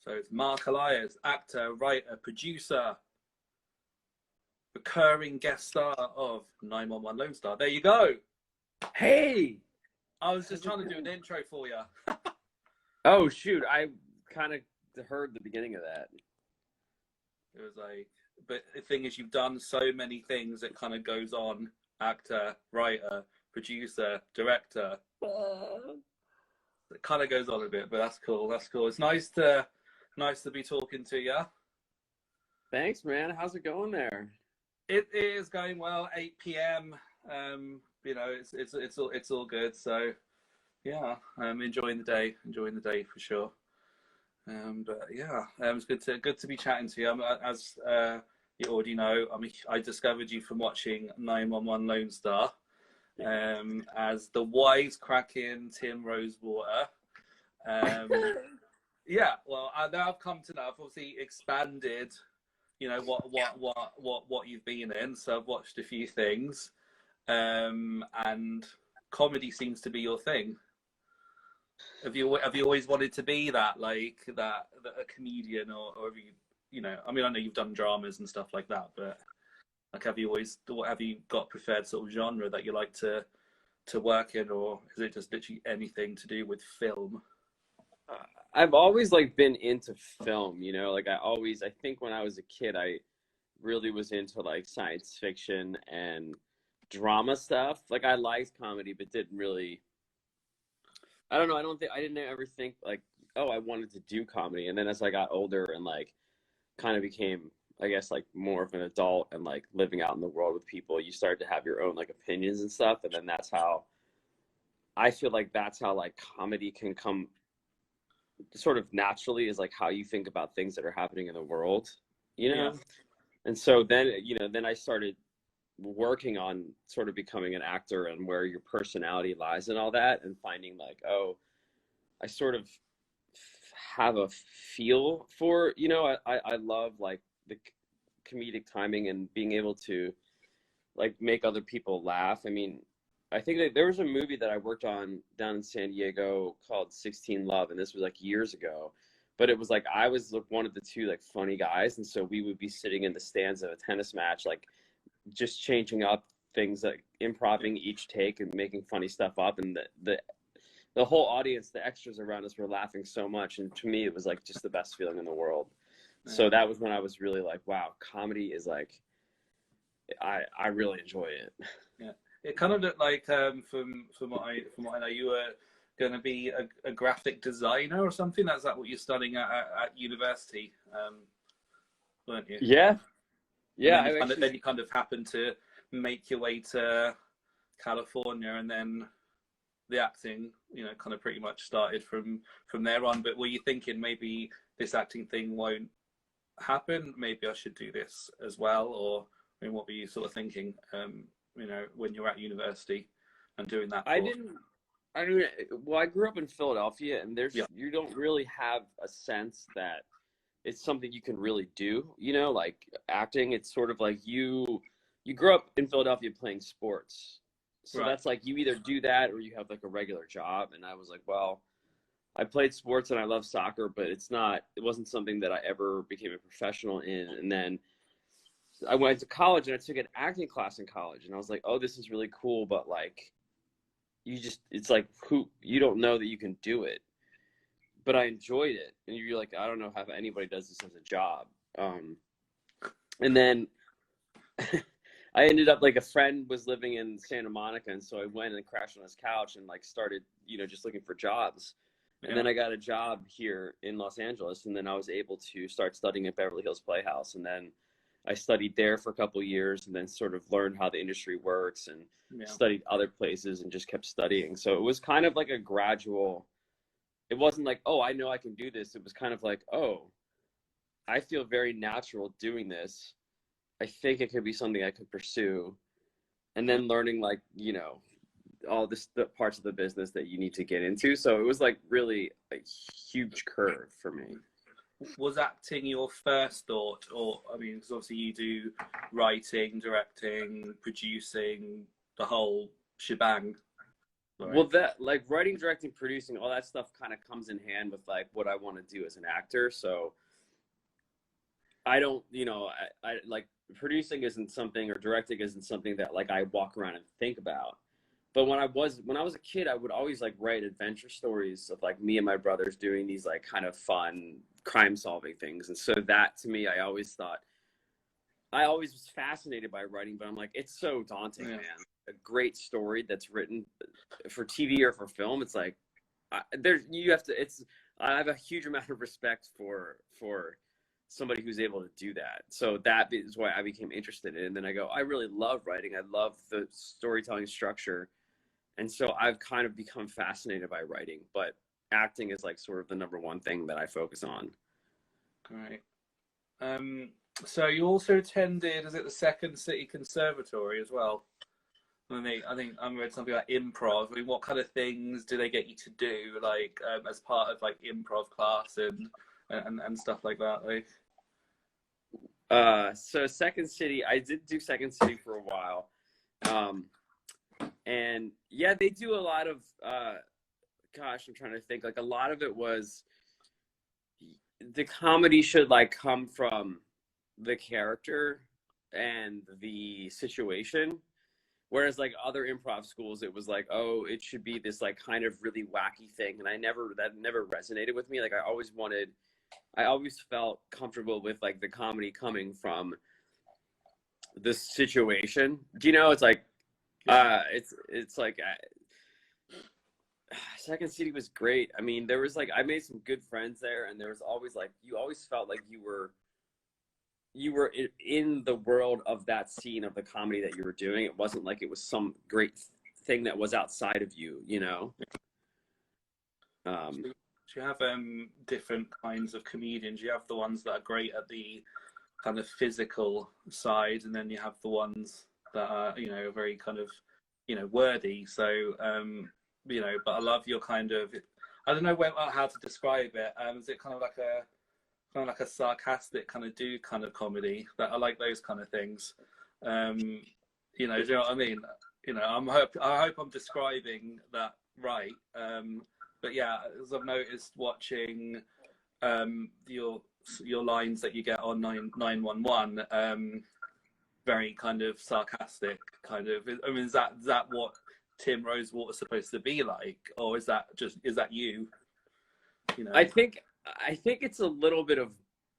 So it's Mark Elias, actor, writer, producer, recurring guest star of 911 Lone Star. There you go. Hey! I was just trying to do an intro for you. Oh, shoot. I kind of heard the beginning of that. It was like, but the thing is, you've done so many things. It kind of goes on: actor, writer, producer, director. It kind of goes on a bit, but that's cool. That's cool. It's nice to be talking to you. Thanks, man. How's it going there? It is going well. 8 p.m. You know, it's all good. So yeah, I'm enjoying the day for sure. But yeah, it's good to be chatting to you. As you already know, I discovered you from watching 911 Lone Star, as the wisecracking Tim Rosewater. Yeah, well, now I've come to know. I've obviously expanded, you know, what you've been in. So I've watched a few things, and comedy seems to be your thing. Have you always wanted to be that, like that a comedian, or have you know? I mean, I know you've done dramas and stuff like that, but like, have you got preferred sort of genre that you like to work in, or is it just literally anything to do with film? I've always like been into film, you know, like I think when I was a kid, I really was into like science fiction and drama stuff. Like I liked comedy, but didn't really, I don't know. I didn't ever think like, oh, I wanted to do comedy. And then as I got older and like kind of became, I guess, like more of an adult and like living out in the world with people, you start to have your own like opinions and stuff. And then I feel like that's how like comedy can come sort of naturally, is like how you think about things that are happening in the world, you know? Yeah. And so then, you know, then I started working on sort of becoming an actor and where your personality lies and all that, and finding like, oh, I sort of have a feel for, you know, I love like the comedic timing and being able to like make other people laugh. I mean, I think that there was a movie that I worked on down in San Diego called 16 Love, and this was like years ago. But it was like I was like one of the two like funny guys, and so we would be sitting in the stands of a tennis match, like just changing up things, like improvising each take and making funny stuff up, and the whole audience, the extras around us, were laughing so much, and to me it was like just the best feeling in the world. So that was when I was really like, wow, comedy is like, I really enjoy it. Yeah, it kind of looked like, from what I know, you were going to be a graphic designer or something. That's that what you're studying at university, weren't you? Yeah. And then you kind of happened to make your way to California, and then the acting, you know, kind of pretty much started from there on. But were you thinking maybe this acting thing won't happen? Maybe I should do this as well, or I mean, what were you sort of thinking? You know, when you're at university and doing that course? Well, I grew up in Philadelphia, and Yeah. you don't really have a sense that it's something you can really do, you know, like acting. It's sort of like you grew up in Philadelphia playing sports. So Right. that's like, you either do that or you have like a regular job. And I was like, well, I played sports and I love soccer, but it wasn't something that I ever became a professional in. And then I went to college and I took an acting class in college, and I was like, oh, this is really cool. But like, it's like, you don't know that you can do it. But I enjoyed it. And you're like, I don't know how anybody does this as a job. And then I ended up, like, a friend was living in Santa Monica, and so I went and crashed on his couch and like started, you know, just looking for jobs. And then I got a job here in Los Angeles, and then I was able to start studying at Beverly Hills Playhouse. And then I studied there for a couple of years, and then sort of learned how the industry works, and studied other places and just kept studying. So it was kind of like a gradual, it wasn't like, oh, I know I can do this. It was kind of like, oh, I feel very natural doing this. I think it could be something I could pursue. And then learning, like, you know, all the parts of the business that you need to get into. So it was like really a huge curve for me. Was acting your first thought? Or, I mean, because obviously you do writing, directing, producing, the whole shebang. Well, that like writing, directing, producing, all that stuff kind of comes in hand with like what I want to do as an actor. So I don't, I like producing isn't something, or directing isn't something that like I walk around and think about. But when I was a kid, I would always like write adventure stories of like me and my brothers doing these like kind of fun crime solving things. And so that to me, I always was fascinated by writing, but I'm like, it's so daunting, Yeah. man. A great story that's written for TV or for film, it's like I have a huge amount of respect for somebody who's able to do that. So that is why I became interested in it. And then I go, I really love writing. I love the storytelling structure. And so I've kind of become fascinated by writing, but acting is like sort of the number one thing that I focus on. Great. So you also attended, is it the Second City Conservatory as well? I think I read something like improv. I mean, what kind of things do they get you to do, like as part of like improv class and stuff like that? Like, So Second City, I did do Second City for a while, and yeah, they do a lot of. Gosh, I'm trying to think. Like a lot of it was the comedy should like come from the character and the situation. Whereas like other improv schools, it was like, oh, it should be this like kind of really wacky thing. And that never resonated with me. Like I always felt comfortable with like the comedy coming from the situation. Do you know? It's like, it's like, Second City was great. I mean, there was like, I made some good friends there, and there was always like, you always felt like you were in the world of that scene of the comedy that you were doing. It wasn't like it was some great thing that was outside of you, you know? do you have different kinds of comedians? You have the ones that are great at the kind of physical side, and then you have the ones that are, very kind of, wordy. So, but I love your kind of, I don't know how to describe it. Is it kind of like a sarcastic kind of comedy that I like those kind of things. Do you know what I mean? I hope I'm describing that right. But yeah, as I've noticed watching your lines that you get on 911, very kind of sarcastic kind of. I mean, is that what Tim Rosewater is supposed to be like, or is that you? I think it's a little bit of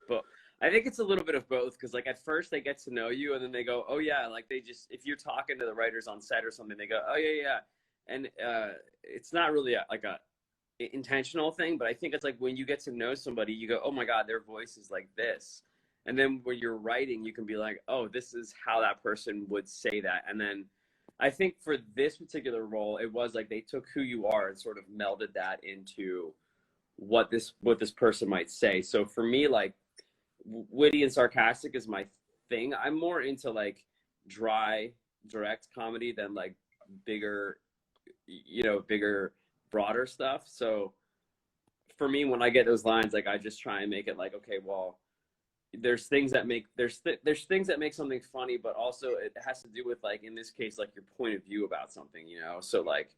both. I think it's a little bit of both, because like at first they get to know you, and then they go, oh yeah, like they just, if you're talking to the writers on set or something, they go, oh yeah, and it's not really like a intentional thing, but I think it's like when you get to know somebody, you go, oh my god, their voice is like this, and then when you're writing, you can be like, oh, this is how that person would say that. And then I think for this particular role, it was like they took who you are and sort of melded that into what this person might say. So for me, like witty and sarcastic is my thing. I'm more into like dry, direct comedy than like bigger, broader stuff. So for me, when I get those lines, like I just try and make it like, okay, well, there's things that make something funny, but also it has to do with, like, in this case, like your point of view about something, so like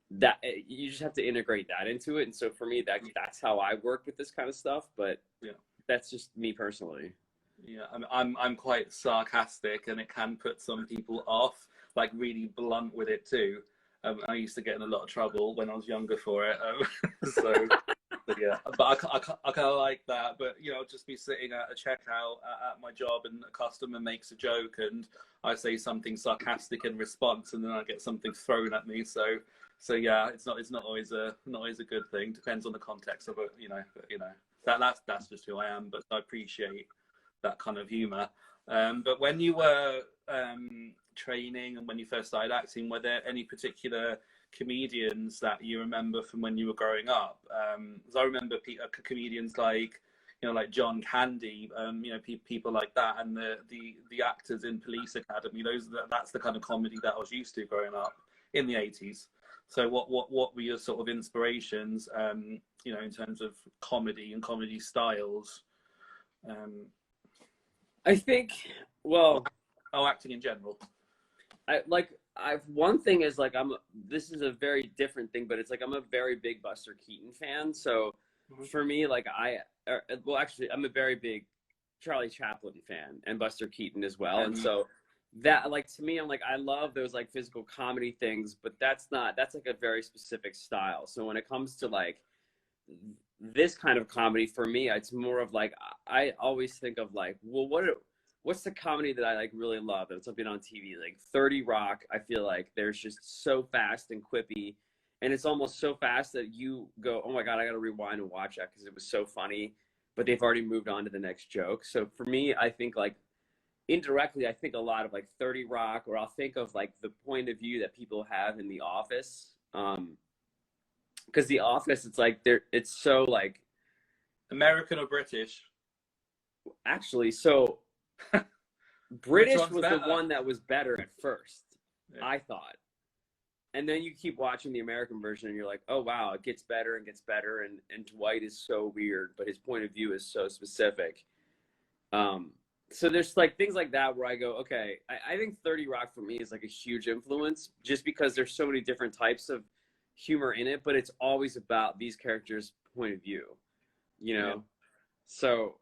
that you just have to integrate that into it. And so for me, that's how I work with this kind of stuff. But Yeah, that's just me personally. yeah. I'm quite sarcastic, and it can put some people off. Like really blunt with it too. I used to get in a lot of trouble when I was younger for it. So, yeah, but I kind of like that. But I'll just be sitting at a checkout at my job, and a customer makes a joke, and I say something sarcastic in response, and then I get something thrown at me. So yeah, it's not always a good thing. Depends on the context of it, But that's just who I am. But I appreciate that kind of humor. But when you were training and when you first started acting, were there any particular comedians that you remember from when you were growing up? Because I remember comedians like like John Candy, people like that, and the actors in Police Academy. That's the kind of comedy that I was used to growing up in the 80s. So what were your sort of inspirations, in terms of comedy and comedy styles? I think, well, acting in general. I one thing is like this is a very different thing, but it's like I'm a very big Buster Keaton fan. So for me, like well, actually, I'm a very big Charlie Chaplin fan and Buster Keaton as well. And so that, like, to me, I'm like, I love those like physical comedy things, but that's like a very specific style. So when it comes to like this kind of comedy, for me, it's more of like, I always think of like, well, what's the comedy that I like really love and something on TV? Like 30 Rock, I feel like there's just so fast and quippy, and it's almost so fast that you go, oh my God, I got to rewind and watch that because it was so funny, but they've already moved on to the next joke. So for me, I think like indirectly, I think a lot of like 30 Rock, or I'll think of like the point of view that people have in The Office. Because The Office, it's like it's so like American or British? Actually, so British was the one that was better at first, I thought. And then you keep watching the American version and you're like, oh wow, it gets better and gets better, and Dwight is so weird, but his point of view is so specific. So there's like things like that where I go, okay, I think 30 Rock for me is like a huge influence just because there's so many different types of humor in it, but it's always about these characters' point of view, you know? Yeah. So,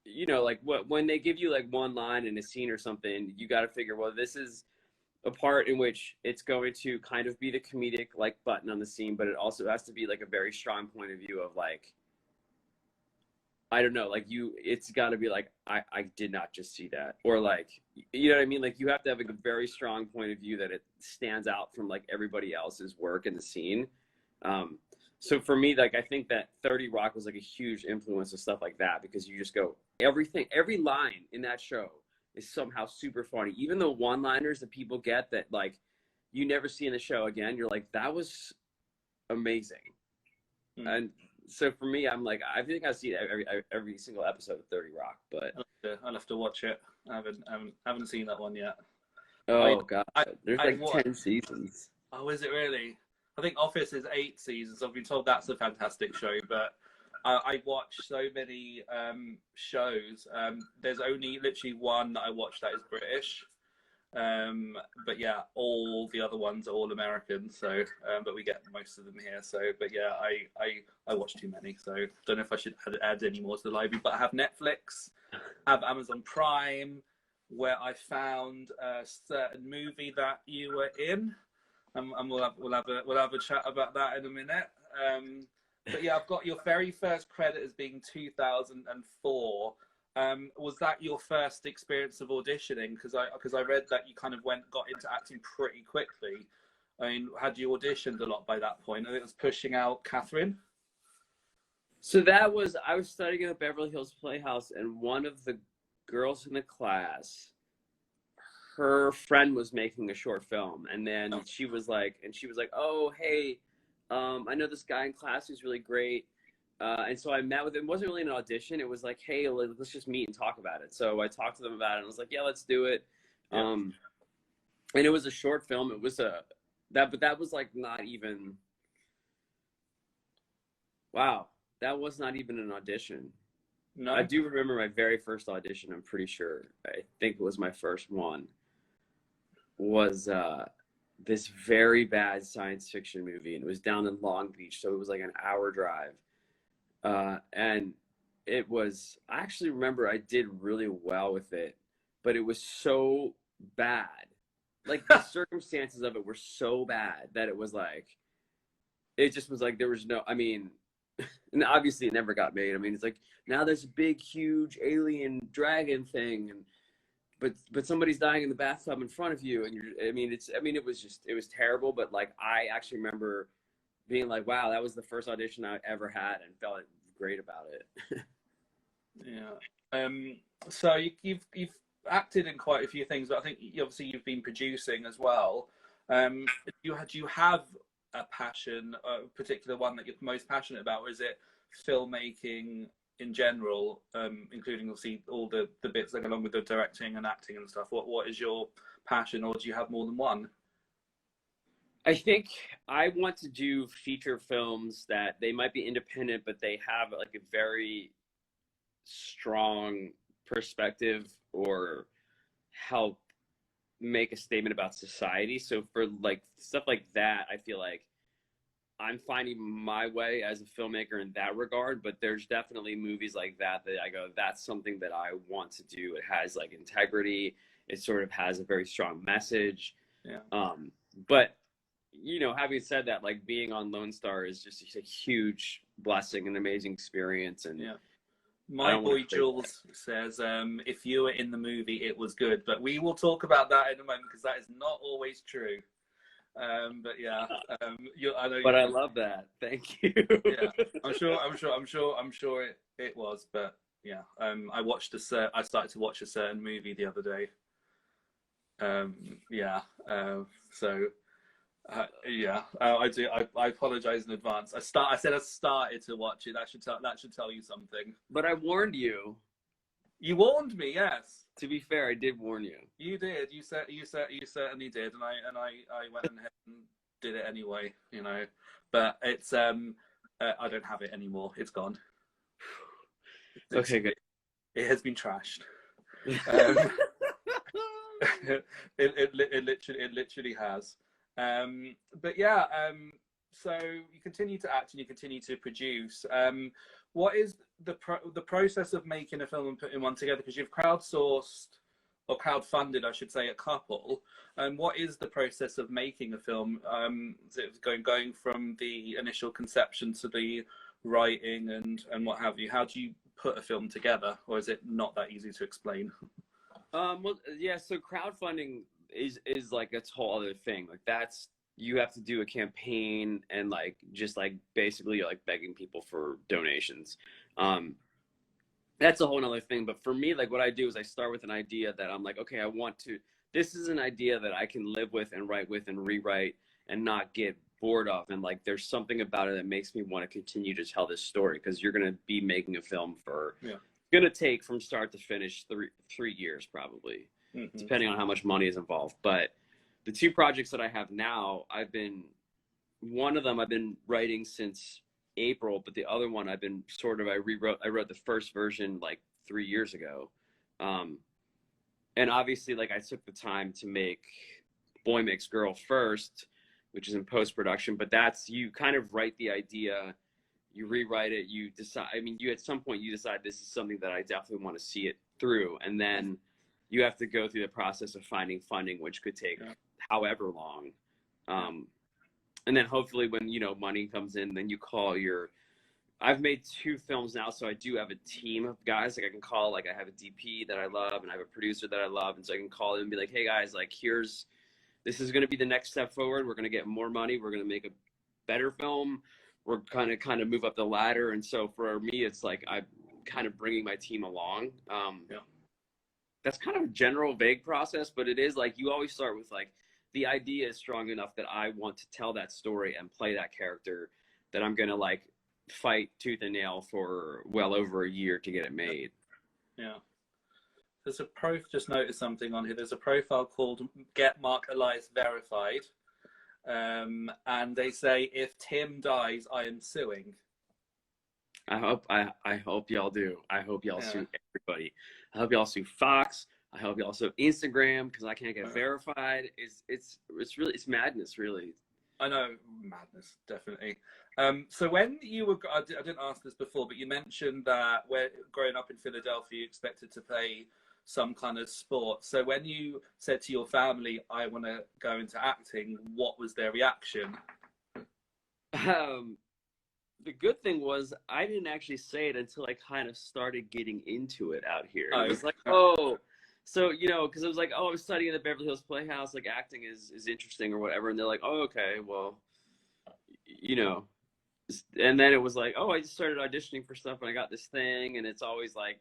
you know, like when they give you like one line in a scene or something, you got to figure, well, this is a part in which it's going to kind of be the comedic like button on the scene, but it also has to be like a very strong point of view of like, I don't know, like it's got to be like, I did not just see that. Or like, you know what I mean? Like you have to have like a very strong point of view that it stands out from like everybody else's work in the scene. So for me, like, I think that 30 Rock was like a huge influence of stuff like that, because you just go, every line in that show is somehow super funny. Even the one-liners that people get that like you never see in the show again, you're like, that was amazing. And so for me, I'm like, I think I've seen every single episode of 30 Rock, but I'll have to watch it. I haven't seen that one yet. Oh God, there's like 10 seasons. Oh, is it really? I think Office is 8 seasons. I've been told that's a fantastic show, but I watch so many shows. There's only literally one that I watch that is British. But yeah, all the other ones are all American. So, but we get most of them here. So, but yeah, I watch too many. So, don't know if I should add any more to the library. But I have Netflix, I have Amazon Prime, where I found a certain movie that you were in. And we'll have a chat about that in a minute. But yeah, I've got your very first credit as being 2004. Was that your first experience of auditioning? Because I read that you kind of got into acting pretty quickly. I mean, had you auditioned a lot by that point? And it was pushing out Catherine. So I was studying at the Beverly Hills Playhouse, and one of the girls in the class, her friend was making a short film, and then she was like, oh, hey, I know this guy in class who's really great. And so I met with him. It wasn't really an audition. It was like, hey, let's just meet and talk about it. So I talked to them about it, and I was like, yeah, let's do it. Yeah. And it was a short film. It was but that was like not even, wow, that was not even an audition. No. I do remember my very first audition. I'm pretty sure. I think it was my first one. Was this very bad science fiction movie, and it was down in Long Beach, so it was like an hour drive. And it was, I actually remember I did really well with it, but it was so bad. Like the circumstances of it were so bad that it was like, it just was like, there was no, I mean, and obviously it never got made. I mean, it's like, now there's a big, huge alien dragon thing, and but somebody's dying in the bathtub in front of you, and it was terrible. But like, I actually remember being like, wow, that was the first audition I ever had, and felt great about it. Yeah. So you've acted in quite a few things, but I think obviously you've been producing as well. Do you have a passion, a particular one that you're most passionate about, or is it filmmaking in general, including obviously all the bits that go along with the directing and acting and stuff? What is your passion, or do you have more than one? I think I want to do feature films that they might be independent, but they have like a very strong perspective or help make a statement about society. So for like stuff like that, I feel like I'm finding my way as a filmmaker in that regard, but there's definitely movies like that I go, that's something that I want to do. It has like integrity. It sort of has a very strong message. Yeah. But you know, having said that, like being on Lone Star is just a huge blessing, an amazing experience. And yeah. My boy Jules says, if you were in the movie, it was good. But we will talk about that in a moment, because that is not always true. But yeah, I know. But I love that. Thank you. Yeah, I'm sure it was. But yeah, I started to watch a certain movie the other day. Yeah. So. Yeah, I do. I apologize in advance. I said I started to watch it. That should tell you something. But I warned you. You warned me. Yes. To be fair, I did warn you. You did. You certainly did, and I went ahead and did it anyway. You know, but it's I don't have it anymore. It's gone. Okay, good. It has been trashed. It literally has. But yeah, so you continue to act and you continue to produce. What is the process of making a film and putting one together? Because you've crowdsourced or crowdfunded, I should say, a couple. And what is the process of making a film? Is it going from the initial conception to the writing and what have you? How do you put a film together, or is it not that easy to explain? Well, yeah. So crowdfunding is like a whole other thing. Like that's, you have to do a campaign and like just like basically you're like begging people for donations. That's a whole nother thing. But for me, like what I do is I start with an idea that I'm like, okay, this is an idea that I can live with and write with and rewrite and not get bored of. And like there's something about it that makes me want to continue to tell this story, because you're going to be making a film for going to take from start to finish 3 years probably. Mm-hmm. Depending on how much money is involved. But the two projects that I have now, one of them I've been writing since April, but the other one I wrote the first version like 3 years ago. And obviously like I took the time to make Boy Makes Girl first, which is in post-production, but you kind of write the idea, you rewrite it, you decide, at some point you decide this is something that I definitely want to see it through. And then you have to go through the process of finding funding, which could take however long. And then hopefully when, money comes in, then you call I've made 2 films now, so I do have a team of guys. Like I can call, like I have a DP that I love and I have a producer that I love. And so I can call them and be like, hey guys, like this is going to be the next step forward. We're going to get more money. We're going to make a better film. We're kind of move up the ladder. And so for me, it's like I'm kind of bringing my team along. That's kind of a general vague process, but it is like you always start with like the idea is strong enough that I want to tell that story and play that character, that I'm going to like fight tooth and nail for well over a year to get it made. Yeah. Just noticed something on here. There's a profile called Get Mark Elias Verified. And they say, if Tim dies, I am suing. I hope y'all do. I hope y'all sue everybody. I hope y'all sue Fox. I hope y'all sue Instagram, because I can't get verified. It's madness, really. I know, madness, definitely. So when you were, I didn't ask this before, but you mentioned that growing up in Philadelphia, you expected to play some kind of sport. So when you said to your family, I want to go into acting, what was their reaction? The good thing was I didn't actually say it until I kind of started getting into it out here. It was like, so, because it was like, I was studying at the Beverly Hills Playhouse, like acting is interesting or whatever. And they're like, oh, okay, well, and then it was like, I just started auditioning for stuff and I got this thing. And it's always like,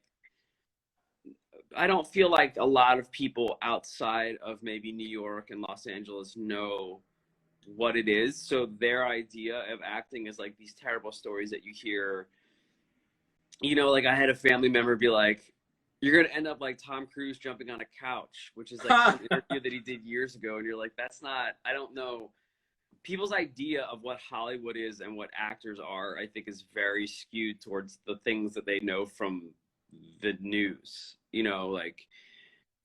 I don't feel like a lot of people outside of maybe New York and Los Angeles know what it is. So their idea of acting is like these terrible stories that you hear. Like I had a family member be like, you're going to end up like Tom Cruise jumping on a couch, which is like an interview that he did years ago. And you're like, I don't know. People's idea of what Hollywood is and what actors are, I think, is very skewed towards the things that they know from the news. Like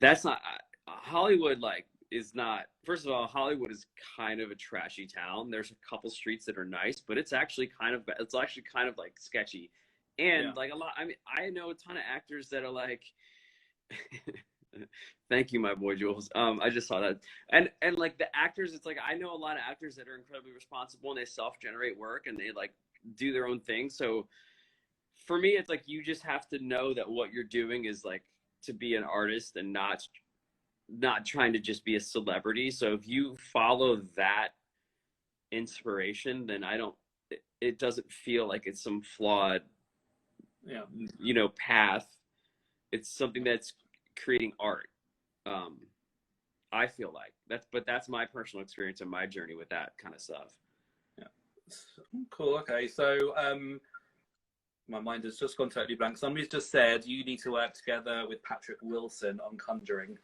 that's not Hollywood. Like is not, first of all, Hollywood is kind of a trashy town. There's a couple streets that are nice, but it's actually kind of like sketchy. And like a lot, I mean, I know a ton of actors that are like, thank you, my boy Jules. I just saw that. And like the actors, it's like, I know a lot of actors that are incredibly responsible and they self-generate work and they like do their own thing. So for me, it's like, you just have to know that what you're doing is like to be an artist and not trying to just be a celebrity. So if you follow that inspiration, then it doesn't feel like it's some flawed, path. It's something that's creating art. I feel like that's my personal experience and my journey with that kind of stuff. Yeah. Cool. Okay. So, my mind has just gone totally blank. Somebody's just said you need to work together with Patrick Wilson on Conjuring.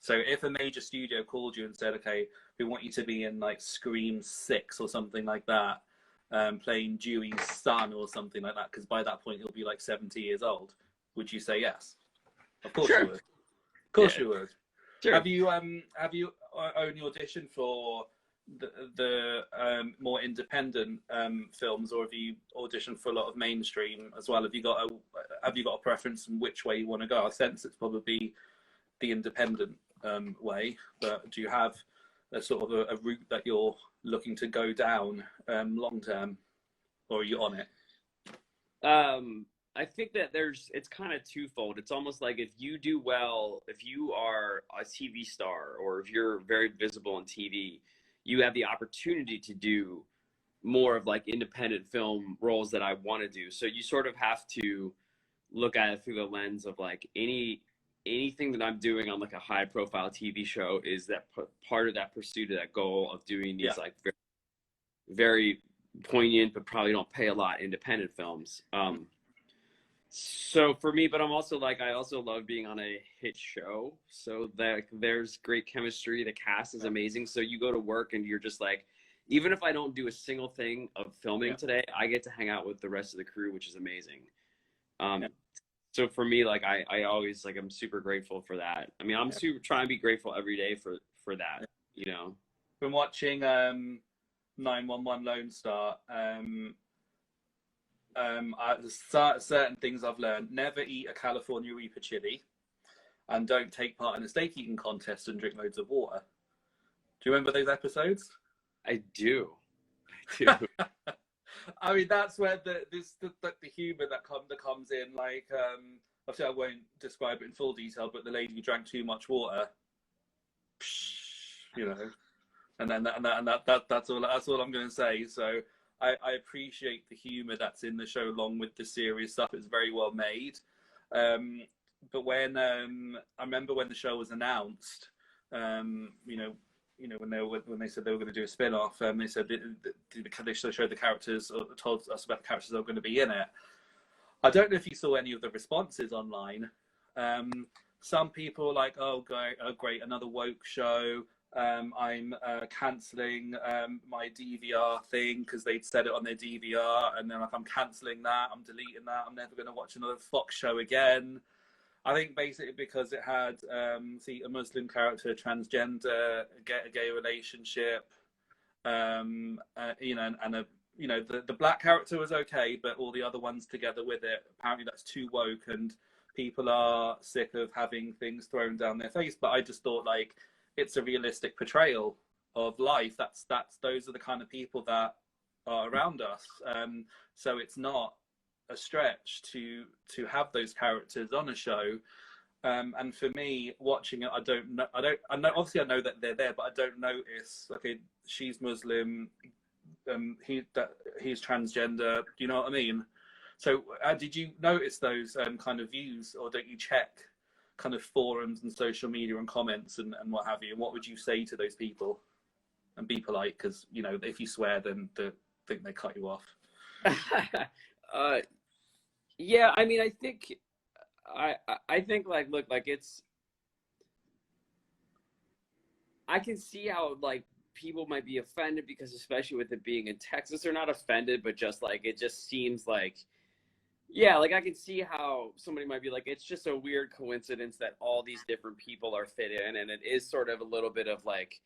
So if a major studio called you and said, okay, we want you to be in like Scream 6 or something like that, playing Dewey's son or something like that, because by that point he'll be like 70 years old, would you say yes? Of course you would. Of course you would. Sure. Have you only auditioned for the more independent films, or have you auditioned for a lot of mainstream as well? Have you got a preference in which way you want to go? I sense it's probably the independent way, but do you have a sort of a route that you're looking to go down long term, or are you on it? I think that it's kind of twofold. It's almost like if you do well, if you are a TV star or if you're very visible on TV, you have the opportunity to do more of like independent film roles that I want to do. So you sort of have to look at it through the lens of like anything that I'm doing on like a high profile TV show is that part of that pursuit of that goal of doing these like very, very poignant, but probably don't pay a lot independent films. So for me, but I also love being on a hit show. So that there's great chemistry. The cast is amazing. So you go to work and you're just like, even if I don't do a single thing of filming today, I get to hang out with the rest of the crew, which is amazing. So for me, like I always like, I'm super grateful for that. I mean, I'm super trying to be grateful every day for that, you know. From watching 911 Lone Star, certain things I've learned: never eat a California Reaper chili, and don't take part in a steak eating contest and drink loads of water. Do you remember those episodes? I do. I mean, that's where the humor that comes in. Like, obviously, I won't describe it in full detail, but the lady who drank too much water, you know, and that's all I'm going to say. So I appreciate the humor that's in the show, along with the serious stuff. It's very well made. But when I remember when the show was announced, when they said they were going to do a spin-off, they said they showed the characters, or told us about the characters that were going to be in it. I don't know if you saw any of the responses online. Some people were like, oh great, another woke show. I'm cancelling my DVR thing because they'd said it on their DVR, and then like, I'm cancelling that, I'm deleting that, I'm never going to watch another Fox show again. I think basically because it had a Muslim character, transgender, a gay relationship, and the black character was okay, but all the other ones together with it, apparently that's too woke, and people are sick of having things thrown down their face. But I just thought, like, it's a realistic portrayal of life. Those are the kind of people that are around us. So it's not a stretch to have those characters on a show. And for me, watching it, I know obviously I know that they're there, but I don't notice, okay, she's Muslim, he's transgender. Do you know what I mean? So did you notice those kind of views, or don't you check kind of forums and social media and comments and what have you? And what would you say to those people? And be polite, because if you swear, then they think they cut you off. Yeah, I mean, I think like, look, like I can see how like people might be offended, because especially with it being in Texas, they're not offended, but just like, it just seems like Yeah, like I can see how somebody might be like, it's just a weird coincidence that all these different people are fit in, and it is sort of a little bit of like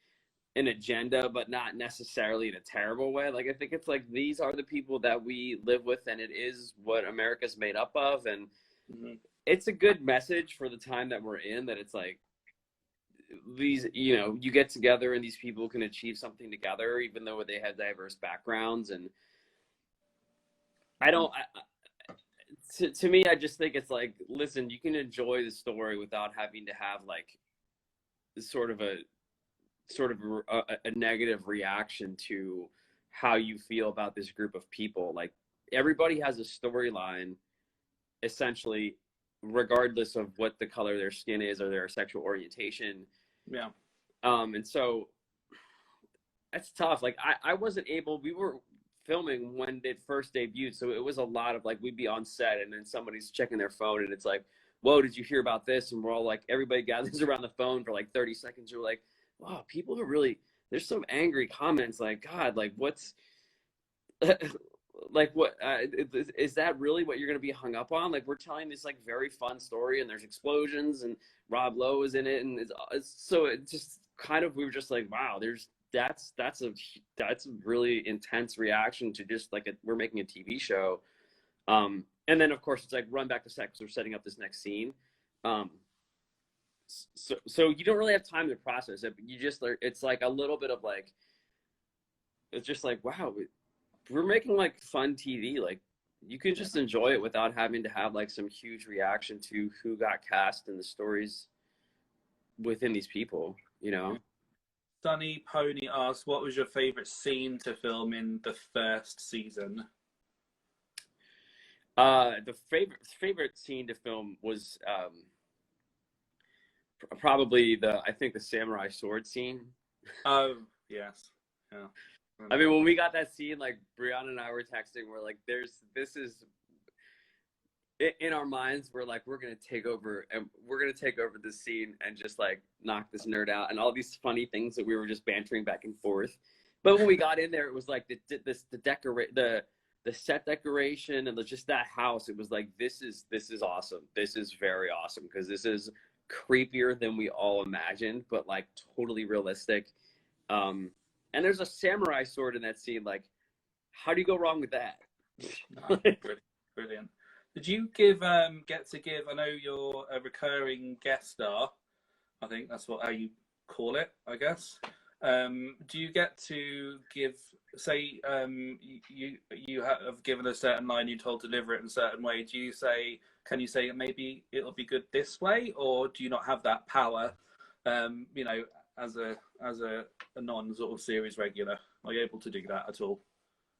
an agenda, but not necessarily in a terrible way. Like I think it's like these are the people that we live with, and it is what America's made up of, and Mm-hmm. it's a good message for the time that we're in. That it's like these, you know, you get together and these people can achieve something together, even though they have diverse backgrounds. And I Mm-hmm. don't. To me, I just think it's like, listen, you can enjoy the story without having to have like sort of a a negative reaction to how you feel about this group of people. Like everybody has a storyline, essentially, regardless of what the color of their skin is or their sexual orientation. Yeah. And so that's tough. Like I wasn't able. We were filming when it first debuted, so it was a lot of like we'd be on set and then somebody's checking their phone and it's like, "Whoa, did you hear about this?" And we're all like, everybody gathers around the phone for like 30 seconds. You're like, "Wow, people are really." There's some angry comments like, "God, like what's." Like what is that really what you're going to be hung up on? Like we're telling this like very fun story and there's explosions and Rob Lowe is in it and so it just kind of we were just like, wow, there's that's a really intense reaction to just like we're making a TV show. And then of course it's like run back to set because we're setting up this next scene. um so you don't really have time to process it, but you just it's like a little bit of like it's just like, wow, we're making like fun TV. Like you can Yeah. just enjoy it without having to have like some huge reaction to who got cast and the stories within these people, you know? Sunny Pony asks, what was your favorite scene to film in the first season? The favorite scene to film was probably I think the samurai sword scene. Oh, yes. Yeah. I mean, when we got that scene, like Brianna and I were texting, we're like, this is in our minds, we're like, we're gonna take over and we're gonna take over this scene and just like knock this nerd out and all these funny things that we were just bantering back and forth. But when we got in there, it was like the set decoration and just that house. It was like this is awesome. This is very awesome because this is creepier than we all imagined, but like totally realistic. Um, and there's a samurai sword in that scene. Like, how do you go wrong with that? No, brilliant, brilliant. Did you get to give? I know you're a recurring guest star. I think that's how you call it, I guess. Do you get to give? Say, you have given a certain line, you told to deliver it in a certain way. Do you say? Can you say maybe it'll be good this way, or do you not have that power? You know, as a non sort of series regular, are you able to do that at all?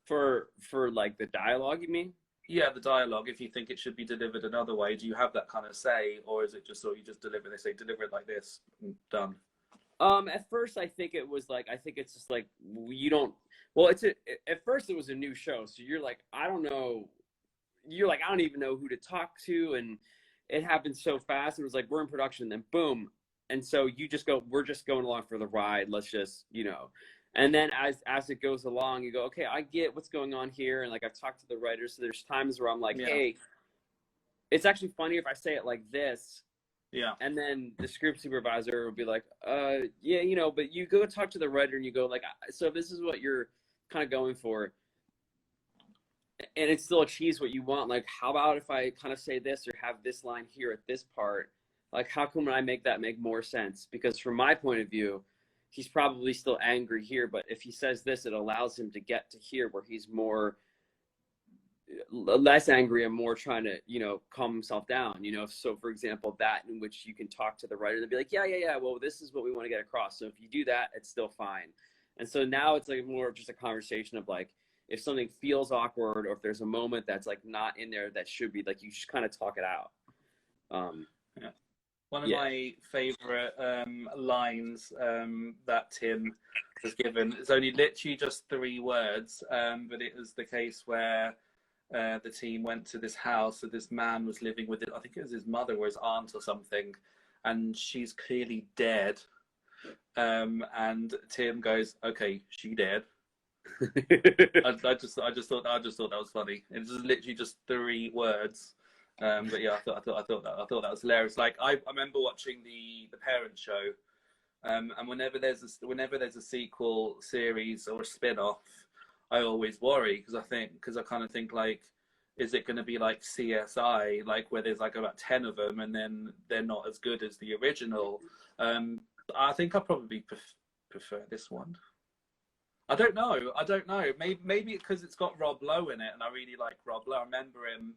For like the dialogue, you mean? Yeah, the dialogue. If you think it should be delivered another way, do you have that kind of say, or is it just sort of you just deliver? They say deliver it like this, done. At first, I think it was like I think it's just like you don't. Well, at first it was a new show, so you're like I don't know. You're like I don't even know who to talk to, and it happened so fast. It was like we're in production, and then boom, and so you just go. We're just going along for the ride. Let's just And then as it goes along, you go, okay, I get what's going on here, and like I've talked to the writers. So there's times where I'm like, Yeah, hey, it's actually funnier if I say it like this, yeah, and then the script supervisor will be like, yeah, but you go talk to the writer and you go like, so this is what you're kind of going for, and it still achieves what you want. Like, how about if I kind of say this or have this line here at this part? Like, how can I make that make more sense? Because from my point of view, he's probably still angry here, but if he says this, it allows him to get to here where he's more less angry and more trying to calm himself down. So for example, that in which you can talk to the writer and be like, yeah, well, this is what we want to get across, so if you do that, it's still fine. And so now it's like more of just a conversation of like, if something feels awkward or if there's a moment that's like not in there that should be, like, you just kind of talk it out. yeah. One of Yeah. my favorite lines that Tim has given is only literally just 3 words, but it was the case where the team went to this house that this man was living with. I think it was his mother or his aunt or something, and she's clearly dead. And Tim goes, "Okay, she dead." I just thought that was funny. It's just literally just 3 words. But yeah, I thought that was hilarious. Like I remember watching the Parent Show, and whenever there's a sequel series or a spin-off, I always worry because I kind of think like, is it going to be like CSI, like where there's like about 10 of them and then they're not as good as the original? I think I probably prefer this one. I don't know. Maybe because it's got Rob Lowe in it, and I really like Rob Lowe. I remember him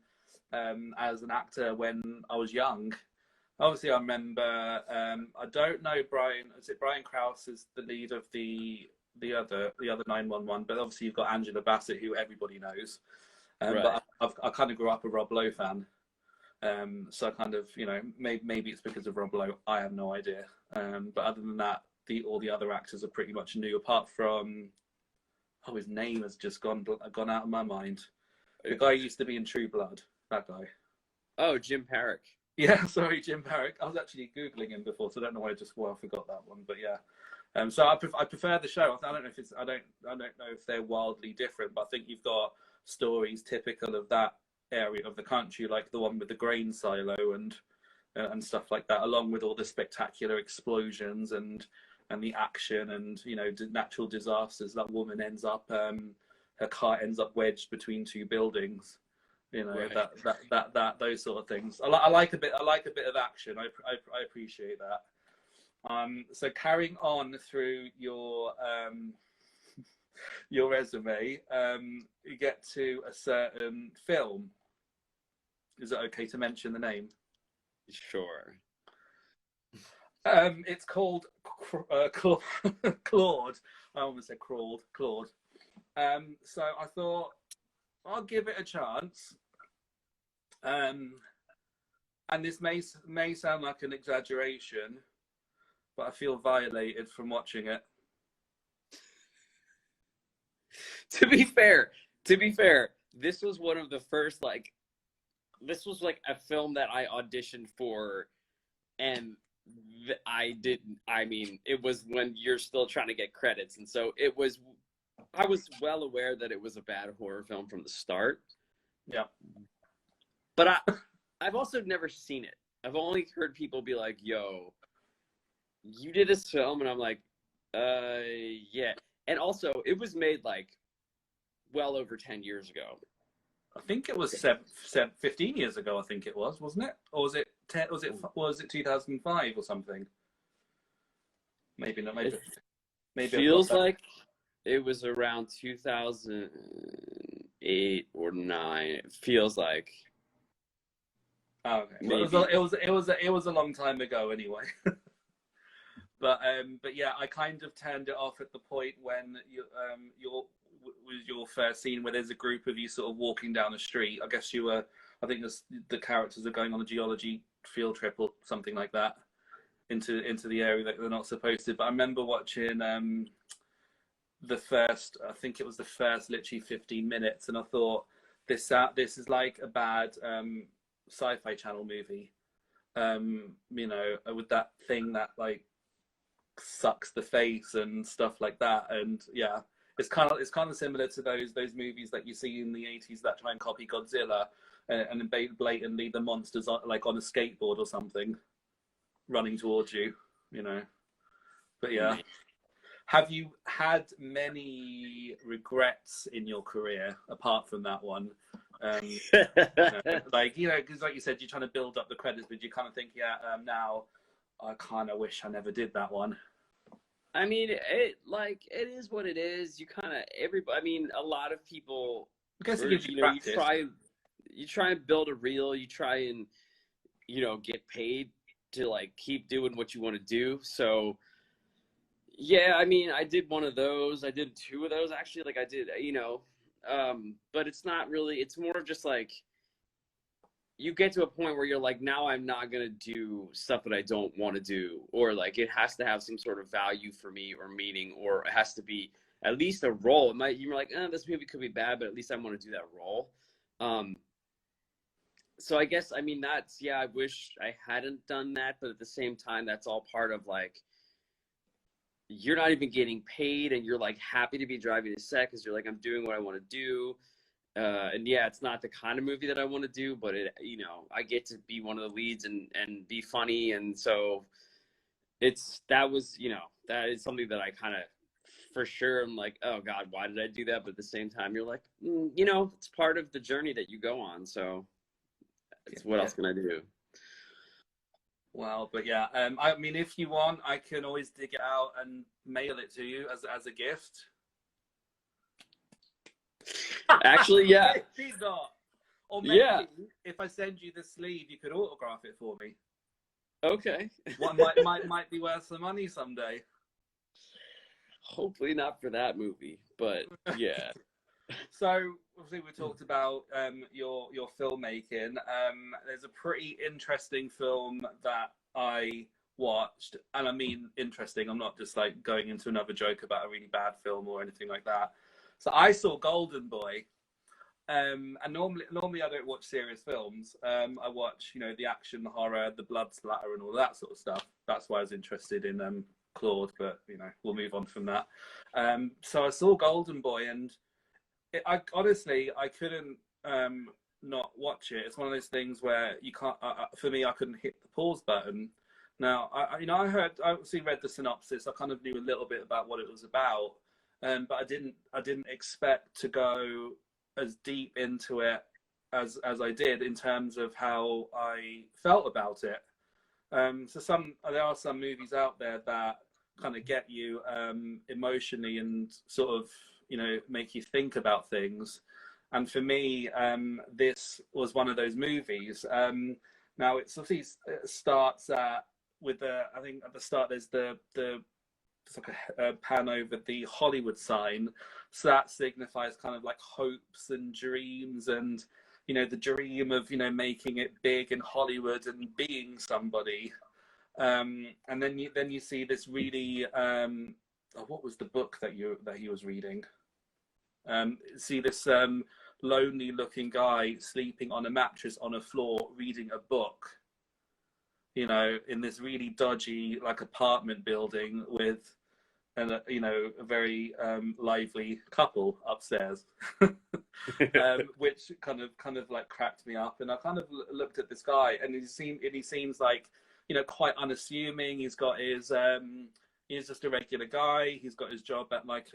as an actor when I was young. Obviously, I remember. I don't know Brian. Is it Brian Krause is the lead of the other 911? But obviously, you've got Angela Bassett, who everybody knows. Right. But I kind of grew up a Rob Lowe fan. So I kind of, maybe it's because of Rob Lowe. I have no idea. But other than that, all the other actors are pretty much new, apart from, his name has just gone out of my mind. The guy who used to be in True Blood, that guy. Oh, Jim Parrick. Yeah, sorry, Jim Parrick. I was actually Googling him before, so I don't know why I forgot that one. But yeah, so I prefer the show. I don't know if it's I don't know if they're wildly different, but I think you've got stories typical of that area of the country, like the one with the grain silo and stuff like that, along with all the spectacular explosions and the action and natural disasters. That woman ends up her car ends up wedged between 2 buildings. Right. That those sort of things. I like a bit of action. I appreciate that. So carrying on through your resume, you get to a certain film. Is it okay to mention the name? Sure. It's called Claude. I almost said crawled. Claude. So I thought I'll give it a chance. And this may sound like an exaggeration, but I feel violated from watching it. To be fair, this was one of the first this was like a film that I auditioned for, and it was when you're still trying to get credits, and so I was well aware that it was a bad horror film from the start. Yeah. But I've also never seen it. I've only heard people be like, yo, you did this film? And I'm like, yeah. And also, it was made like well over 10 years ago. I think it was 15 years ago. I think it was, wasn't it? Or was it 10? Was it 2005 or something? Maybe not. Maybe. Feels like it was around 2008 or 9. It feels like. Oh, okay. Well, it was a long time ago anyway. but yeah, I kind of turned it off at the point when your first scene where there's a group of you sort of walking down the street. I guess I think the characters are going on a geology field trip or something like that into the area that they're not supposed to. But I remember watching the first, I think it was the first literally 15 minutes, and I thought this is like a bad sci-fi channel movie, with that thing that like sucks the face and stuff like that. And yeah, it's kind of similar to those movies that you see in the 80s that try and copy Godzilla, and blatantly the monsters are like on a skateboard or something running towards you, but yeah. Have you had many regrets in your career apart from that one? Because like you said, you're trying to build up the credits, but you kind of think, now I kind of wish I never did that one. I mean, it is what it is. You kind of everybody. I mean, a lot of people. I guess it gives you practice. You try and build a reel. You try and get paid to like keep doing what you want to do. So. Yeah, I mean, I did one of those. I did 2 of those actually. Like I did, but it's not really. It's more of just like you get to a point where you're like, now I'm not gonna do stuff that I don't want to do, or like it has to have some sort of value for me or meaning, or it has to be at least a role. You're like, this movie could be bad, but at least I want to do that role. So I guess I mean I wish I hadn't done that, but at the same time, that's all part of like. you're not even getting paid, and you're like happy to be driving a set because you're like, I'm doing what I want to do. And yeah, it's not the kind of movie that I want to do, but it, you know, I get to be one of the leads and be funny. And so that was, you know, that is something that I kind of, for sure, I'm like, oh God, why did I do that? But at the same time, you're like, you know, it's part of the journey that you go on. So it's, what else can I do? Well, but yeah, I mean, if you want, I can always dig it out and mail it to you as a gift. Actually, yeah. Maybe not. Or maybe if I send you the sleeve, you could autograph it for me. Okay. What might be worth some money someday. Hopefully not for that movie, but yeah. So obviously we talked about your filmmaking. There's a pretty interesting film that I watched, and I mean interesting. I'm not just like going into another joke about a really bad film or anything like that. So I saw Golden Boy, and normally I don't watch serious films. I watch, you know, the action, the horror, the blood splatter, and all that sort of stuff. That's why I was interested in Claude, but you know, we'll move on from that. So I saw Golden Boy, and I honestly I couldn't not watch it. It's one of those things where you can't. For me, I couldn't hit the pause button. Now, I obviously read the synopsis. I kind of knew a little bit about what it was about, but I didn't expect to go as deep into it as I did in terms of how I felt about it. So there are some movies out there that kind of get you emotionally and sort of, you know, make you think about things. And for me, this was one of those movies. Now it starts I think at the start there's it's like a pan over the Hollywood sign. So that signifies kind of like hopes and dreams, and, you know, the dream of, you know, making it big in Hollywood and being somebody. And then you see this really what was the book that he was reading? See this lonely looking guy sleeping on a mattress on a floor reading a book, you know, in this really dodgy like apartment building with you know, a very lively couple upstairs. Which kind of like cracked me up. And I kind of looked at this guy, and he seems like, you know, quite unassuming. He's got his he's just a regular guy. He's got his job at like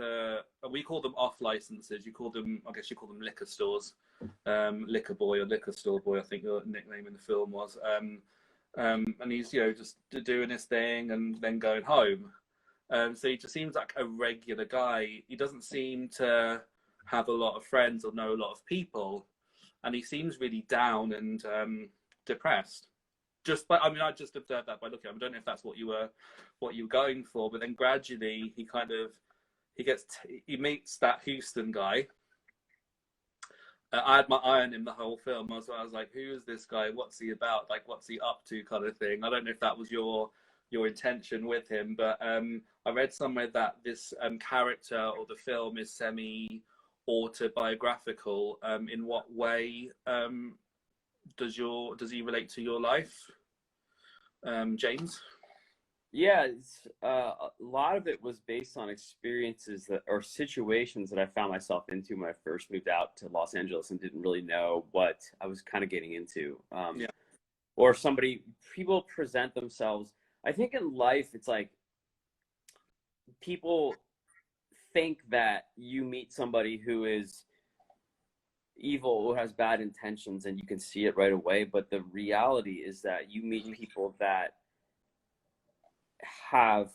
we call them off licenses. I guess you call them liquor stores. Liquor boy or liquor store boy, I think the nickname in the film was. And he's, you know, just doing his thing and then going home. So he just seems like a regular guy. He doesn't seem to have a lot of friends or know a lot of people, and he seems really down and depressed. I just observed that by looking at him. I don't know if that's what you were going for, but then gradually he meets that Houston guy. I had my eye on him the whole film. I was like, who is this guy? What's he about? Like, what's he up to? Kind of thing. I don't know if that was your intention with him, but I read somewhere that this character or the film is semi autobiographical. In what way does he relate to your life, James? Yeah, a lot of it was based on experiences or situations that I found myself into when I first moved out to Los Angeles and didn't really know what I was kind of getting into. Or people present themselves. I think in life, it's like people think that you meet somebody who is evil, who has bad intentions, and you can see it right away. But the reality is that you meet people that have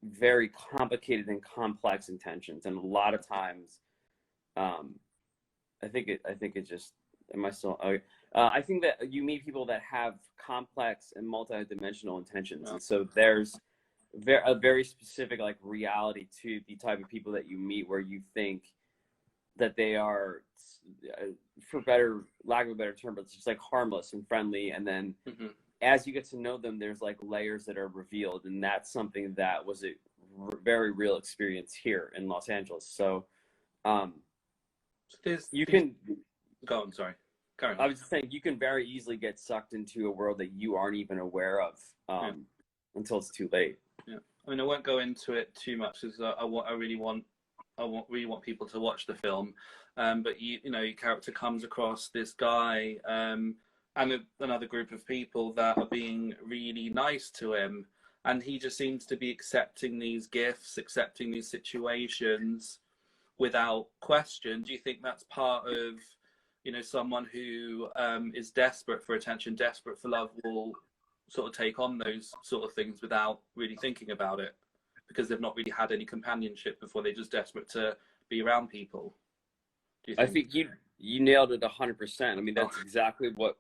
very complicated and complex intentions, and a lot of times, I think it just. Am I still? I think that you meet people that have complex and multidimensional intentions, and so there's a very specific like reality to the type of people that you meet, where you think that they are, for lack of a better term, but it's just like harmless and friendly, and then as you get to know them, there's like layers that are revealed, and that's something that was a very real experience here in Los Angeles. So, you can go on. Sorry. I was just saying, you can very easily get sucked into a world that you aren't even aware of until it's too late. Yeah. I mean, I won't go into it too much because I really want people to watch the film. But your character comes across this guy and another group of people that are being really nice to him, and he just seems to be accepting these gifts, accepting these situations without question. Do you think that's part of, someone who is desperate for attention, desperate for love, will sort of take on those sort of things without really thinking about it because they've not really had any companionship before? They're just desperate to be around people. Do you think? I think you nailed it 100%. I mean, that's exactly what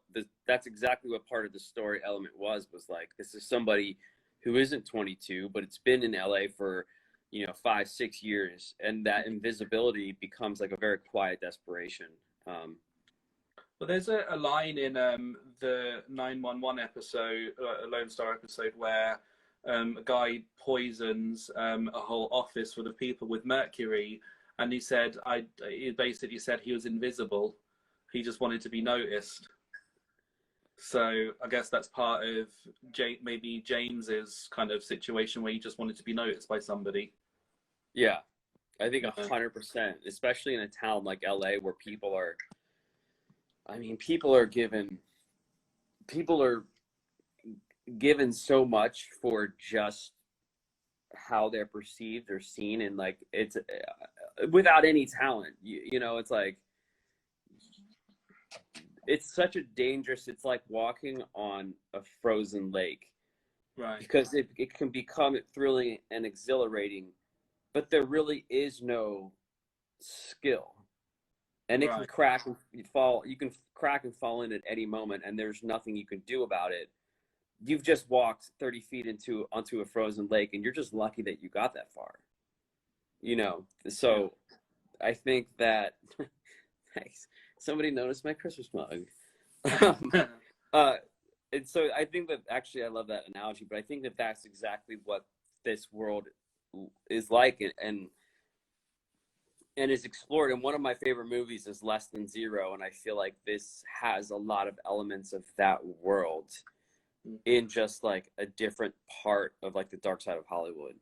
part of the story element was like, this is somebody who isn't 22, but it's been in LA for 5-6 years, and that invisibility becomes like a very quiet desperation. Well, there's a line in the 911 episode, a Lone Star episode, where a guy poisons a whole office full of people with mercury, and he basically said he was invisible. He just wanted to be noticed. So I guess that's part of maybe James's kind of situation where he just wanted to be noticed by somebody. Yeah, I think 100%, especially in a town like LA where people are given so much for just how they're perceived or seen, and like it's without any talent. It's like it's such a dangerous. It's like walking on a frozen lake, right? Because it can become thrilling and exhilarating, but there really is no skill. And it can crack and fall. You can crack and fall in at any moment, and there's nothing you can do about it. You've just walked 30 feet onto a frozen lake, and you're just lucky that you got that far. So I think that thanks. Somebody noticed my Christmas mug. And so I think that actually I love that analogy, but I think that that's exactly what this world is like, and is explored. And one of my favorite movies is Less Than Zero, and I feel like this has a lot of elements of that world in just like a different part of like the dark side of Hollywood.